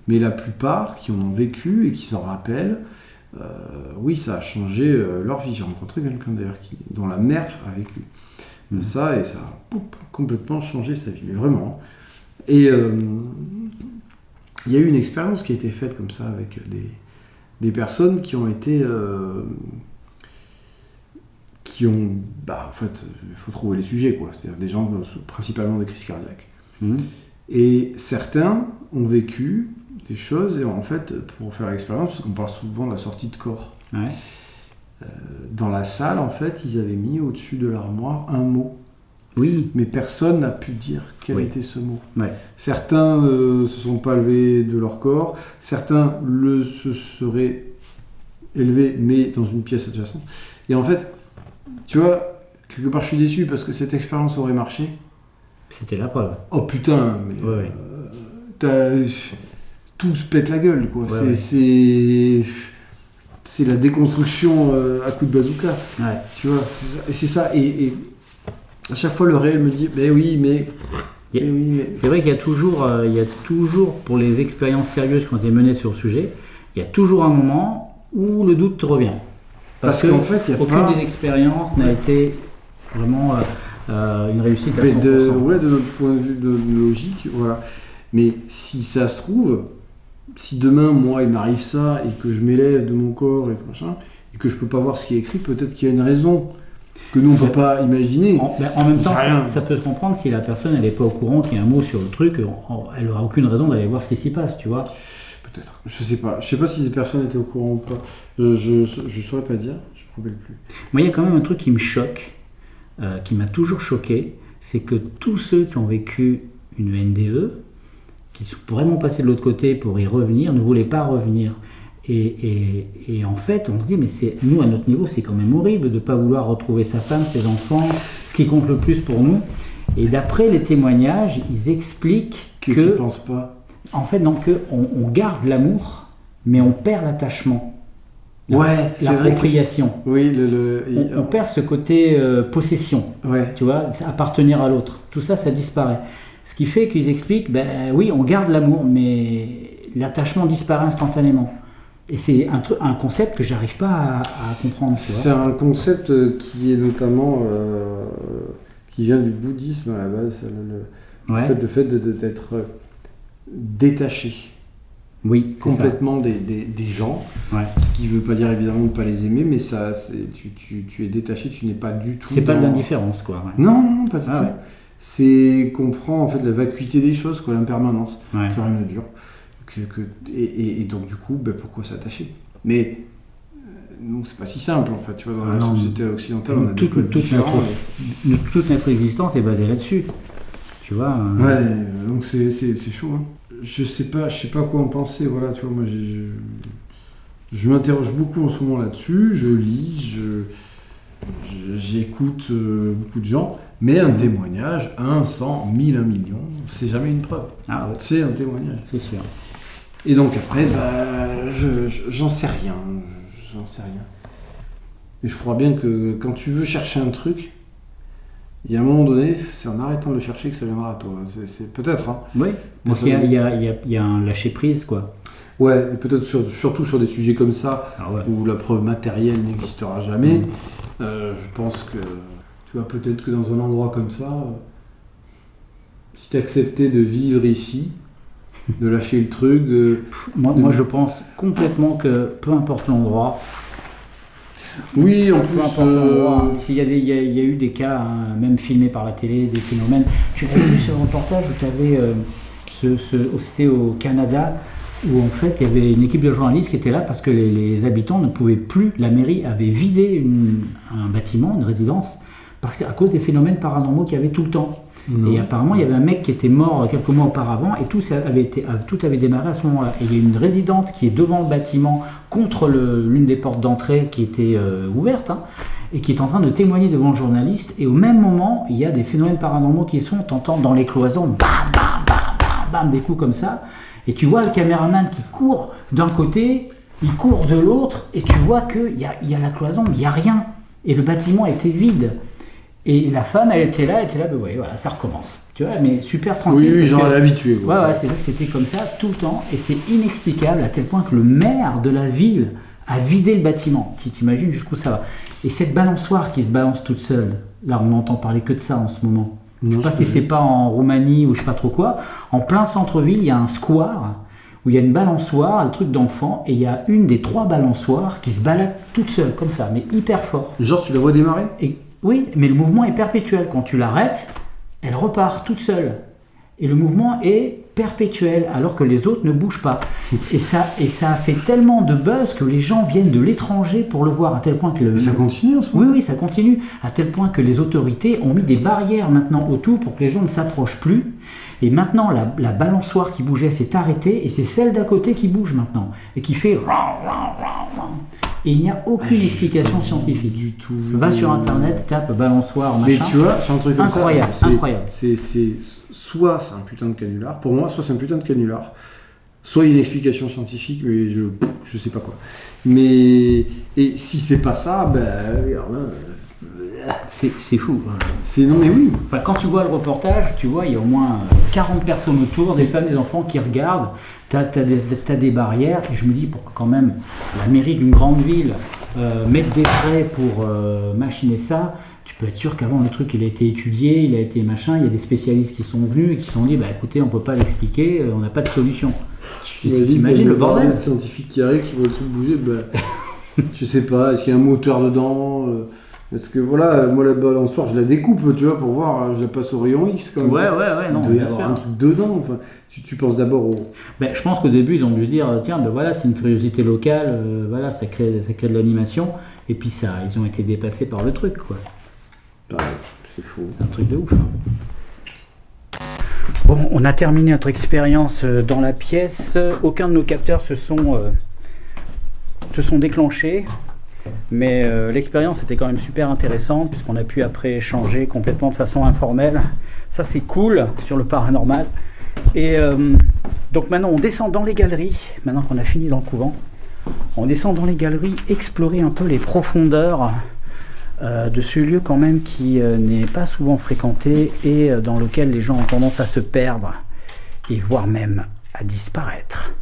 mais la plupart qui en ont vécu et qui s'en rappellent, oui, ça a changé leur vie. J'ai rencontré quelqu'un d'ailleurs dont la mère a vécu ça, et ça a complètement changé sa vie, mais vraiment. Et il y a eu une expérience qui a été faite comme ça avec des personnes qui ont été... en fait, il faut trouver les sujets, quoi. C'est-à-dire des gens, principalement des crises cardiaques. Et certains ont vécu des choses, et en fait, pour faire l'expérience, parce qu'on parle souvent de la sortie de corps, dans la salle, en fait, ils avaient mis au-dessus de l'armoire un mot. Oui. Mais personne n'a pu dire quel était ce mot. Ouais. Certains se sont pas levés de leur corps, certains se seraient élevés, mais dans une pièce adjacente. Et en fait, tu vois, quelque part je suis déçu parce que cette expérience aurait marché. C'était la preuve. Oh putain, mais tout se pète la gueule, quoi. C'est la déconstruction à coup de bazooka. Ouais. Tu vois, c'est ça. Et à chaque fois le réel me dit, mais oui, mais... C'est vrai qu'il y a toujours, pour les expériences sérieuses qui ont été menées sur le sujet, il y a toujours un moment où le doute te revient. Parce qu'en fait, il y a aucune des expériences n'a été vraiment une réussite à 100%. De notre point de vue de logique, voilà. Mais si ça se trouve, si demain, moi, il m'arrive ça, et que je m'élève de mon corps, et que je peux pas voir ce qui est écrit, peut-être qu'il y a une raison que nous, on peut pas imaginer. En même temps, ça peut se comprendre si la personne, elle n'est pas au courant qu'il y a un mot sur le truc, elle n'aura aucune raison d'aller voir ce qui s'y passe, tu vois. Peut-être. Je sais pas si ces personnes étaient au courant ou pas. Je saurais pas dire, je ne rappelle plus. Moi, il y a quand même un truc qui me choque, qui m'a toujours choqué, c'est que tous ceux qui ont vécu une NDE, qui sont vraiment passés de l'autre côté pour y revenir, ne voulaient pas revenir. Et en fait, on se dit, mais nous, à notre niveau, c'est quand même horrible de ne pas vouloir retrouver sa femme, ses enfants, ce qui compte le plus pour nous. Et d'après les témoignages, ils expliquent que... Tu ne penses pas. En fait, donc, on garde l'amour, mais on perd l'attachement. Ouais, c'est vrai. L'appropriation. Oui, on perd ce côté possession, tu vois, appartenir à l'autre. Tout ça, ça disparaît. Ce qui fait qu'ils expliquent, oui, on garde l'amour, mais l'attachement disparaît instantanément. Et c'est un concept que j'arrive pas à comprendre. C'est un concept qui est notamment qui vient du bouddhisme à la base, le fait d'être détaché. Oui, complètement des gens. Ce qui ne veut pas dire évidemment de ne pas les aimer, mais ça, tu es détaché, tu n'es pas du tout. C'est pas de l'indifférence, quoi. Non, pas du tout. C'est comprendre en fait la vacuité des choses, quoi, l'impermanence, que rien ne dure. Et donc du coup, pourquoi s'attacher? Mais nous, c'est pas si simple en fait. Tu vois, dans la société occidentale, on a des codes différents. Toute notre existence est basée là-dessus. Tu vois. Donc c'est chaud. Hein. Je sais pas quoi en penser. Voilà, tu vois, moi je m'interroge beaucoup en ce moment là-dessus. Je lis, j'écoute beaucoup de gens. Mais un témoignage, 1, 100, 1000, 1 million, c'est jamais une preuve. C'est un témoignage. C'est sûr. Et donc après, j'en sais rien. Et je crois bien que quand tu veux chercher un truc, il y a un moment donné, c'est en arrêtant de le chercher que ça viendra à toi. C'est peut-être. Hein. Oui, parce qu'il y a un lâcher-prise, quoi. Ouais, et peut-être surtout sur des sujets comme ça, où la preuve matérielle n'existera jamais. Je pense que, tu vois, peut-être que dans un endroit comme ça, si tu acceptais de vivre ici, de lâcher le truc, Moi, je pense complètement que peu importe l'endroit. Oui, en plus. Il y a eu des cas, hein, même filmés par la télé, des phénomènes. Tu avais vu ce reportage où tu avais. C'était au Canada, où en fait il y avait une équipe de journalistes qui était là parce que les habitants ne pouvaient plus. La mairie avait vidé un bâtiment, une résidence, à cause des phénomènes paranormaux qu'il y avait tout le temps. Non. Et apparemment, il y avait un mec qui était mort quelques mois auparavant et tout avait démarré à ce moment-là. Et il y a une résidente qui est devant le bâtiment contre l'une des portes d'entrée qui était ouverte et qui est en train de témoigner devant le journaliste. Et au même moment, il y a des phénomènes paranormaux qui sont, t'entends dans les cloisons, bam, bam, bam, bam, bam, des coups comme ça. Et tu vois le caméraman qui court d'un côté, il court de l'autre, et tu vois qu'il y a la cloison, il n'y a rien. Et le bâtiment était vide. Et la femme, elle était là, voilà, ça recommence. Tu vois, mais super tranquille. Oui, genre l'habitué. C'était comme ça tout le temps. Et c'est inexplicable à tel point que le maire de la ville a vidé le bâtiment. Tu t'imagines jusqu'où ça va. Et cette balançoire qui se balance toute seule, là, on n'entend parler que de ça en ce moment. Je ne sais pas si c'est pas en Roumanie ou je sais pas trop quoi. En plein centre-ville, il y a un square où il y a une balançoire, un truc d'enfant, et il y a une des 3 balançoires qui se balade toute seule, comme ça, mais hyper fort. Genre, tu la vois démarrer ? Oui, mais le mouvement est perpétuel. Quand tu l'arrêtes, elle repart toute seule. Et le mouvement est perpétuel, alors que les autres ne bougent pas. Et ça a fait tellement de buzz que les gens viennent de l'étranger pour le voir, à tel point que... Et ça continue en ce moment ? Oui, ça continue. À tel point que les autorités ont mis des barrières maintenant autour pour que les gens ne s'approchent plus. Et maintenant, la balançoire qui bougeait s'est arrêtée, et c'est celle d'à côté qui bouge maintenant. Et qui fait... Et il n'y a aucune explication scientifique. Du tout. Va sur internet, tape balançoire, machin. Mais tu vois, c'est un truc comme incroyable, ça. Incroyable. Soit c'est un putain de canular, pour moi, soit c'est un putain de canular, soit il y a une explication scientifique, mais je sais pas quoi. Mais et si c'est pas ça, c'est fou. Non mais oui. Enfin, quand tu vois le reportage, tu vois, il y a au moins 40 personnes autour, des femmes, des enfants qui regardent. T'as des barrières, et je me dis, pour que quand même la mairie d'une grande ville mette des frais pour machiner ça, tu peux être sûr qu'avant le truc il a été étudié, il a été machin, il y a des spécialistes qui sont venus et qui se sont dit, écoutez, on peut pas l'expliquer, on n'a pas de solution. T'imagines le bordel des scientifiques qui arrivent, qui voient le truc bouger, je sais pas, est-ce qu'il y a un moteur dedans Parce que voilà, moi la balançoire, je la découpe, tu vois, pour voir, je la passe au rayon X quand même. Ouais, non. Il doit y avoir un truc dedans, enfin, tu penses d'abord au... je pense qu'au début, ils ont dû se dire, tiens, voilà, c'est une curiosité locale, voilà, ça crée de l'animation, et puis ça, ils ont été dépassés par le truc, quoi. C'est fou. C'est un truc de ouf. Bon, on a terminé notre expérience dans la pièce. Aucun de nos capteurs se sont déclenchés. Mais l'expérience était quand même super intéressante puisqu'on a pu après échanger complètement de façon informelle. Ça c'est cool sur le paranormal. Et donc maintenant on descend dans les galeries, maintenant qu'on a fini dans le couvent. On descend dans les galeries, explorer un peu les profondeurs de ce lieu quand même qui n'est pas souvent fréquenté et dans lequel les gens ont tendance à se perdre et voire même à disparaître.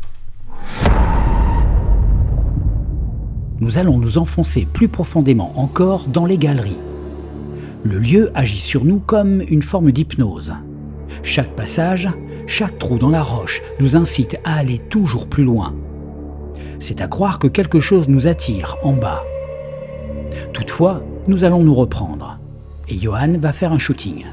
Nous allons nous enfoncer plus profondément encore dans les galeries. Le lieu agit sur nous comme une forme d'hypnose. Chaque passage, chaque trou dans la roche nous incite à aller toujours plus loin. C'est à croire que quelque chose nous attire en bas. Toutefois, nous allons nous reprendre. Et Johan va faire un shooting.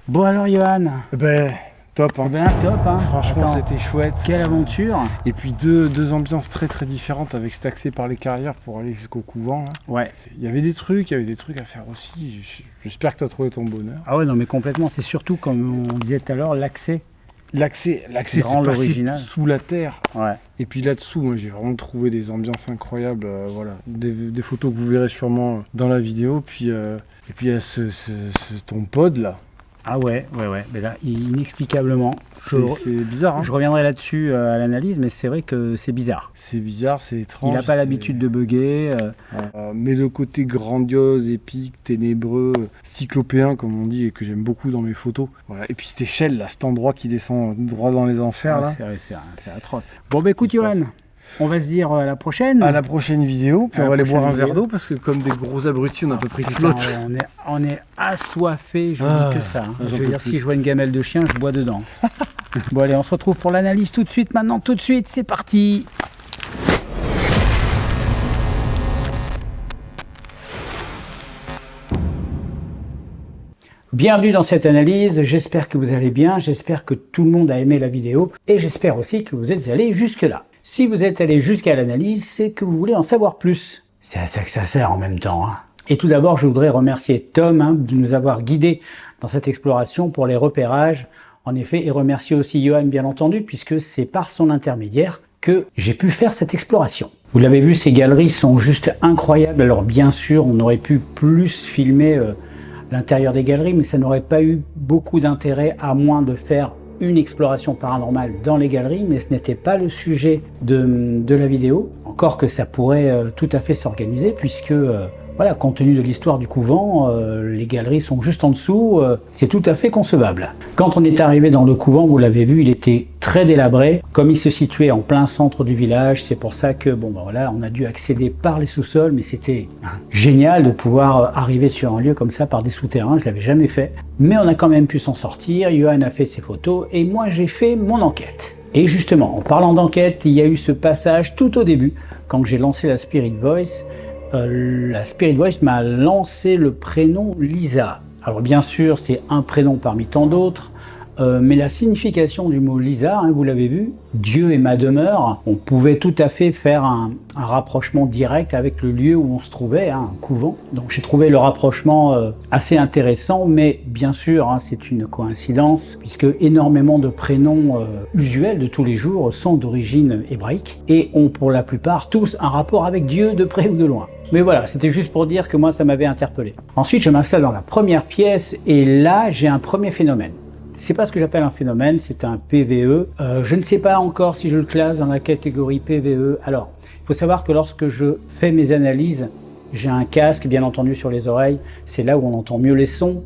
Bon alors Johan, Ben, top. Hein. ben top hein. Franchement, Attends, c'était chouette. quelle aventure. Et puis deux ambiances très très différentes avec cet accès par les carrières pour aller jusqu'au couvent. Là. Ouais. Il y avait des trucs à faire aussi. J'espère que tu as trouvé ton bonheur. Ah ouais non mais complètement, c'est surtout comme on disait tout à l'heure, l'accès. L'accès Grand, c'est passé l'original. sous la terre. Ouais. Et puis là-dessous, moi j'ai vraiment trouvé des ambiances incroyables. Voilà. Des photos que vous verrez sûrement dans la vidéo. Puis, et puis il y a ton pod là. Ah ouais. Mais là, inexplicablement. C'est bizarre. Hein. Je reviendrai là-dessus à l'analyse, mais c'est vrai que c'est bizarre. C'est bizarre, c'est étrange. Il n'a pas l'habitude de bugger. Mais le côté grandiose, épique, ténébreux, cyclopéen, comme on dit, et que j'aime beaucoup dans mes photos. Voilà. Et puis cette échelle, là, cet endroit qui descend droit dans les enfers. Là. C'est atroce. Bon, bah écoute, Johan, on va se dire à la prochaine. À la prochaine vidéo, puis À on la va aller boire un prochaine verre vidéo. d'eau, parce que comme des gros abrutis, on n'a pas pris de Putain, flotte. on est assoiffé, je vous Ah, dis que ça. Hein. j'en Je veux peux dire, plus. si je vois une gamelle de chien, je bois dedans. Bon, allez, on se retrouve pour l'analyse tout de suite, maintenant, tout de suite, c'est parti. Bienvenue dans cette analyse, j'espère que vous allez bien, j'espère que tout le monde a aimé la vidéo et j'espère aussi que vous êtes allés jusque-là. Si vous êtes allé jusqu'à l'analyse, c'est que vous voulez en savoir plus. C'est à ça que ça sert en même temps. Hein. Et tout d'abord, je voudrais remercier Tom de nous avoir guidés dans cette exploration pour les repérages, en effet, et remercier aussi Johan bien entendu, puisque c'est par son intermédiaire que j'ai pu faire cette exploration. Vous l'avez vu, ces galeries sont juste incroyables. Alors bien sûr, on aurait pu plus filmer l'intérieur des galeries, mais ça n'aurait pas eu beaucoup d'intérêt à moins de faire une exploration paranormale dans les galeries, mais ce n'était pas le sujet de la vidéo. Encore que ça pourrait tout à fait s'organiser, puisque voilà, compte tenu de l'histoire du couvent, les galeries sont juste en dessous, c'est tout à fait concevable. Quand on est arrivé dans le couvent, vous l'avez vu, il était très délabré, comme il se situait en plein centre du village, c'est pour ça que bon ben voilà, on a dû accéder par les sous-sols, mais c'était génial de pouvoir arriver sur un lieu comme ça par des souterrains, je l'avais jamais fait, mais on a quand même pu s'en sortir. Johan a fait ses photos et moi j'ai fait mon enquête. Et justement, en parlant d'enquête, il y a eu ce passage tout au début, quand j'ai lancé la Spirit Voice. La Spirit Voice m'a lancé le prénom Lisa. Alors bien sûr, c'est un prénom parmi tant d'autres. mais la signification du mot Lisa, hein, vous l'avez vu, Dieu est ma demeure, on pouvait tout à fait faire un rapprochement direct avec le lieu où on se trouvait, hein, un couvent. Donc j'ai trouvé le rapprochement assez intéressant, mais bien sûr, hein, c'est une coïncidence, puisque énormément de prénoms usuels de tous les jours sont d'origine hébraïque, et ont pour la plupart tous un rapport avec Dieu de près ou de loin. Mais voilà, c'était juste pour dire que moi ça m'avait interpellé. Ensuite, je m'installe dans la première pièce, et là j'ai un premier phénomène. C'est pas ce que j'appelle un phénomène, c'est un PVE. Je ne sais pas encore si je le classe dans la catégorie PVE. Alors, il faut savoir que lorsque je fais mes analyses, j'ai un casque bien entendu sur les oreilles, c'est là où on entend mieux les sons.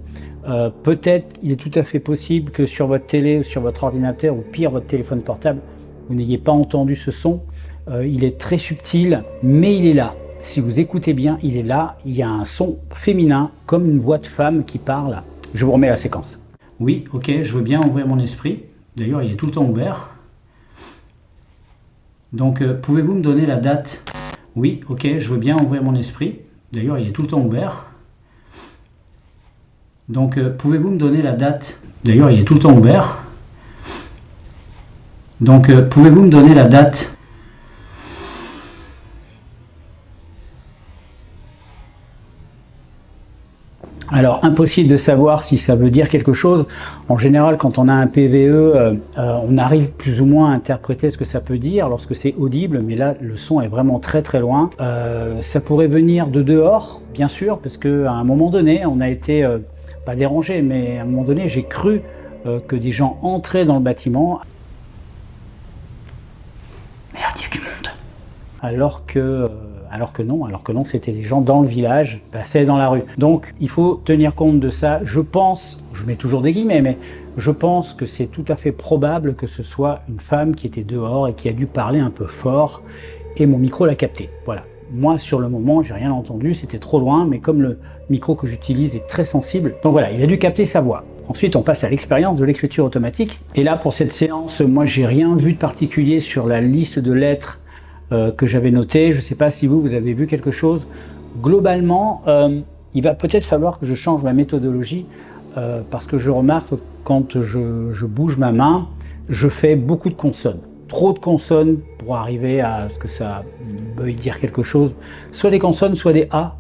Peut-être, il est tout à fait possible que sur votre télé ou sur votre ordinateur, ou pire votre téléphone portable, vous n'ayez pas entendu ce son. Il est très subtil, mais il est là. Si vous écoutez bien, il est là. Il y a un son féminin, comme une voix de femme qui parle. Je vous remets la séquence. Oui, ok, je veux bien ouvrir mon esprit. D'ailleurs, il est tout le temps ouvert. Donc, pouvez-vous me donner la date? Oui, ok, je veux bien ouvrir mon esprit. D'ailleurs, il est tout le temps ouvert. Donc, pouvez-vous me donner la date? D'ailleurs, il est tout le temps ouvert. Donc, pouvez-vous me donner la date? Alors, impossible de savoir si ça veut dire quelque chose. En général, quand on a un PVE, on arrive plus ou moins à interpréter ce que ça peut dire lorsque c'est audible, mais là, le son est vraiment très très loin. Ça pourrait venir de dehors, bien sûr, parce qu'à un moment donné, on a été, pas dérangé, mais à un moment donné, j'ai cru que des gens entraient dans le bâtiment. Merde, il y a du monde. Alors que non, c'était des gens dans le village, passaient dans la rue. Donc, il faut tenir compte de ça. Je pense, je mets toujours des guillemets, mais je pense que c'est tout à fait probable que ce soit une femme qui était dehors et qui a dû parler un peu fort, et mon micro l'a capté. Voilà. Moi, sur le moment, j'ai rien entendu, c'était trop loin, mais comme le micro que j'utilise est très sensible, donc voilà, il a dû capter sa voix. Ensuite, on passe à l'expérience de l'écriture automatique. Et là, pour cette séance, moi, j'ai rien vu de particulier sur la liste de lettres que j'avais noté. Je ne sais pas si vous avez vu quelque chose. Globalement, il va peut-être falloir que je change ma méthodologie parce que je remarque que quand je bouge ma main, je fais beaucoup de consonnes. Trop de consonnes pour arriver à ce que ça veuille dire quelque chose. Soit des consonnes, soit des A.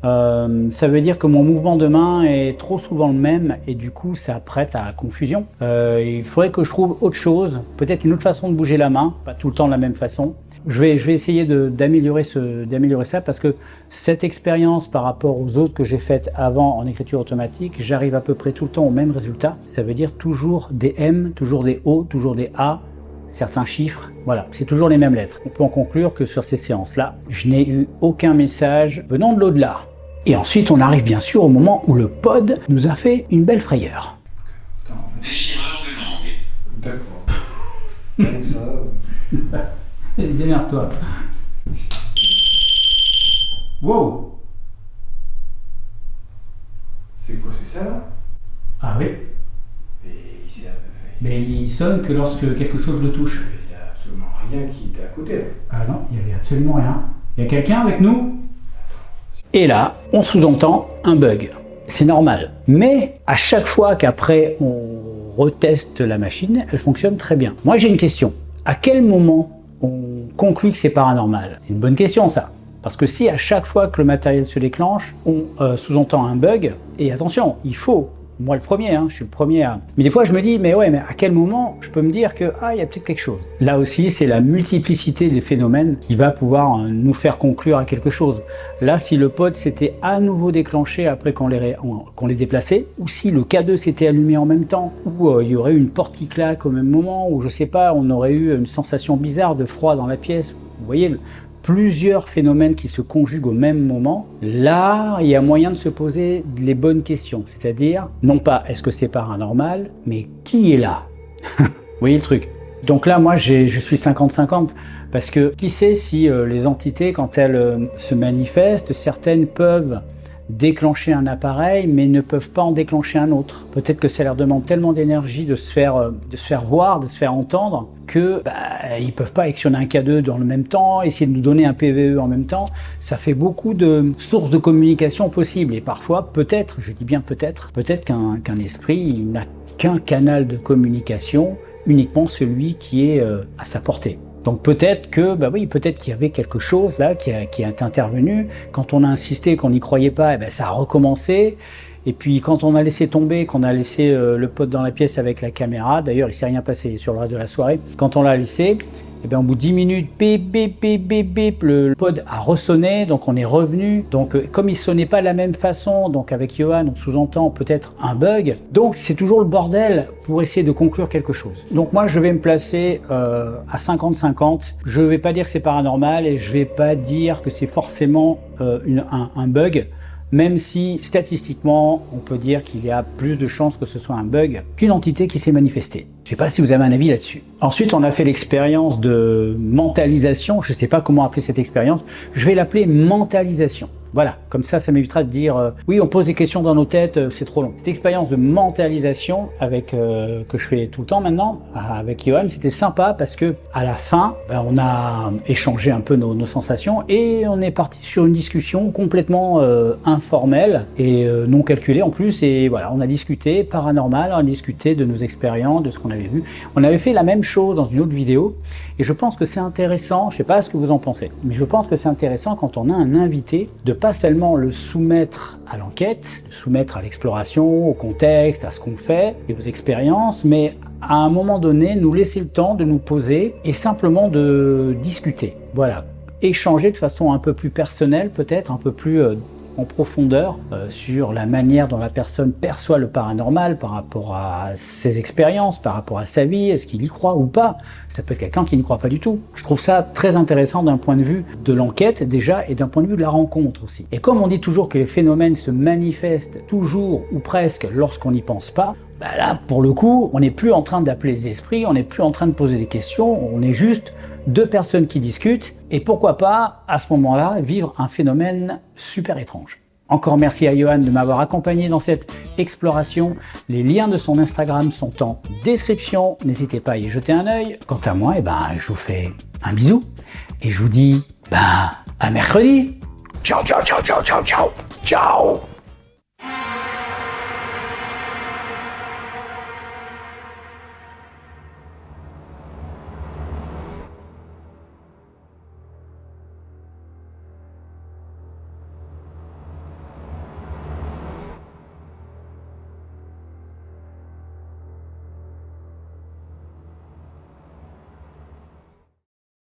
Ça veut dire que mon mouvement de main est trop souvent le même et du coup ça prête à confusion. Il faudrait que je trouve autre chose, peut-être une autre façon de bouger la main, pas tout le temps de la même façon. Je vais essayer d'améliorer ça parce que cette expérience par rapport aux autres que j'ai faites avant en écriture automatique, j'arrive à peu près tout le temps au même résultat. Ça veut dire toujours des M, toujours des O, toujours des A, certains chiffres, voilà, c'est toujours les mêmes lettres. On peut en conclure que sur ces séances-là, je n'ai eu aucun message venant de l'au-delà. Et ensuite, on arrive bien sûr au moment où le pod nous a fait une belle frayeur. Déchireur de langue. D'accord. Donc ça... Démerde-toi. Wow. C'est quoi, c'est ça là? Ah oui. Mais il sonne que lorsque quelque chose le touche. Il n'y a absolument rien qui était à côté là. Ah non, il n'y avait absolument rien. Il y a quelqu'un avec nous? Et là, on sous-entend un bug. C'est normal. Mais à chaque fois qu'après on reteste la machine, elle fonctionne très bien. Moi j'ai une question. À quel moment on conclut que c'est paranormal? C'est une bonne question ça. Parce que si à chaque fois que le matériel se déclenche, on sous-entend un bug, et attention, il faut, moi le premier, je suis le premier à... Mais des fois je me dis, mais ouais, mais à quel moment je peux me dire que, il y a peut-être quelque chose. Là aussi, c'est la multiplicité des phénomènes qui va pouvoir nous faire conclure à quelque chose. Là, si le pod s'était à nouveau déclenché après qu'on l'ait déplacé, ou si le K2 s'était allumé en même temps, ou il y aurait eu une porte qui claque au même moment, ou je sais pas, on aurait eu une sensation bizarre de froid dans la pièce, vous voyez, plusieurs phénomènes qui se conjuguent au même moment, là, il y a moyen de se poser les bonnes questions. C'est-à-dire, non pas est-ce que c'est paranormal, mais qui est là? Vous voyez le truc? Donc là, moi, je suis 50-50, parce que qui sait si les entités, quand elles se manifestent, certaines peuvent déclencher un appareil, mais ne peuvent pas en déclencher un autre. Peut-être que ça leur demande tellement d'énergie de se faire voir, de se faire entendre, que ils peuvent pas actionner un K2 dans le même temps, essayer de nous donner un PVE en même temps. Ça fait beaucoup de sources de communication possibles. Et parfois, peut-être, je dis bien peut-être qu'un esprit n'a qu'un canal de communication, uniquement celui qui est à sa portée. Donc peut-être que, peut-être qu'il y avait quelque chose là qui est intervenu. Quand on a insisté, qu'on n'y croyait pas, ça a recommencé. Et puis quand on a laissé tomber, qu'on a laissé le pote dans la pièce avec la caméra, d'ailleurs il s'est rien passé sur le reste de la soirée, quand on l'a laissé, au bout de 10 minutes, bip, bip, bip, bip, bip, le pod a ressonné, donc on est revenu. Donc comme il sonnait pas de la même façon, donc avec Johan, on sous-entend peut-être un bug. Donc c'est toujours le bordel pour essayer de conclure quelque chose. Donc moi je vais me placer à 50-50. Je vais pas dire que c'est paranormal et je vais pas dire que c'est forcément un bug. Même si, statistiquement, on peut dire qu'il y a plus de chances que ce soit un bug qu'une entité qui s'est manifestée. Je ne sais pas si vous avez un avis là-dessus. Ensuite, on a fait l'expérience de mentalisation. Je ne sais pas comment appeler cette expérience. Je vais l'appeler mentalisation. Voilà, comme ça m'évitera de dire oui, on pose des questions dans nos têtes, c'est trop long. Cette expérience de mentalisation que je fais tout le temps maintenant avec Johan, c'était sympa parce que à la fin, on a échangé un peu nos sensations et on est parti sur une discussion complètement informelle et non calculée en plus. Et voilà, on a discuté paranormal, on a discuté de nos expériences, de ce qu'on avait vu. On avait fait la même chose dans une autre vidéo et je pense que c'est intéressant, je ne sais pas ce que vous en pensez, mais je pense que c'est intéressant quand on a un invité de pas seulement le soumettre à l'enquête, le soumettre à l'exploration, au contexte, à ce qu'on fait et aux expériences, mais à un moment donné, nous laisser le temps de nous poser et simplement de discuter. Voilà, échanger de façon un peu plus personnelle, peut-être un peu plus en profondeur sur la manière dont la personne perçoit le paranormal par rapport à ses expériences, par rapport à sa vie, est-ce qu'il y croit ou pas. Ça peut être quelqu'un qui n'y croit pas du tout. Je trouve ça très intéressant d'un point de vue de l'enquête déjà et d'un point de vue de la rencontre aussi. Et comme on dit toujours que les phénomènes se manifestent toujours ou presque lorsqu'on n'y pense pas, là pour le coup on n'est plus en train d'appeler les esprits, on n'est plus en train de poser des questions, on est juste deux personnes qui discutent et pourquoi pas à ce moment-là vivre un phénomène super étrange. Encore merci à Johan de m'avoir accompagné dans cette exploration. Les liens de son Instagram sont en description, n'hésitez pas à y jeter un œil. Quant à moi, je vous fais un bisou et je vous dis à mercredi. Ciao, ciao, ciao, ciao, ciao, ciao, ciao.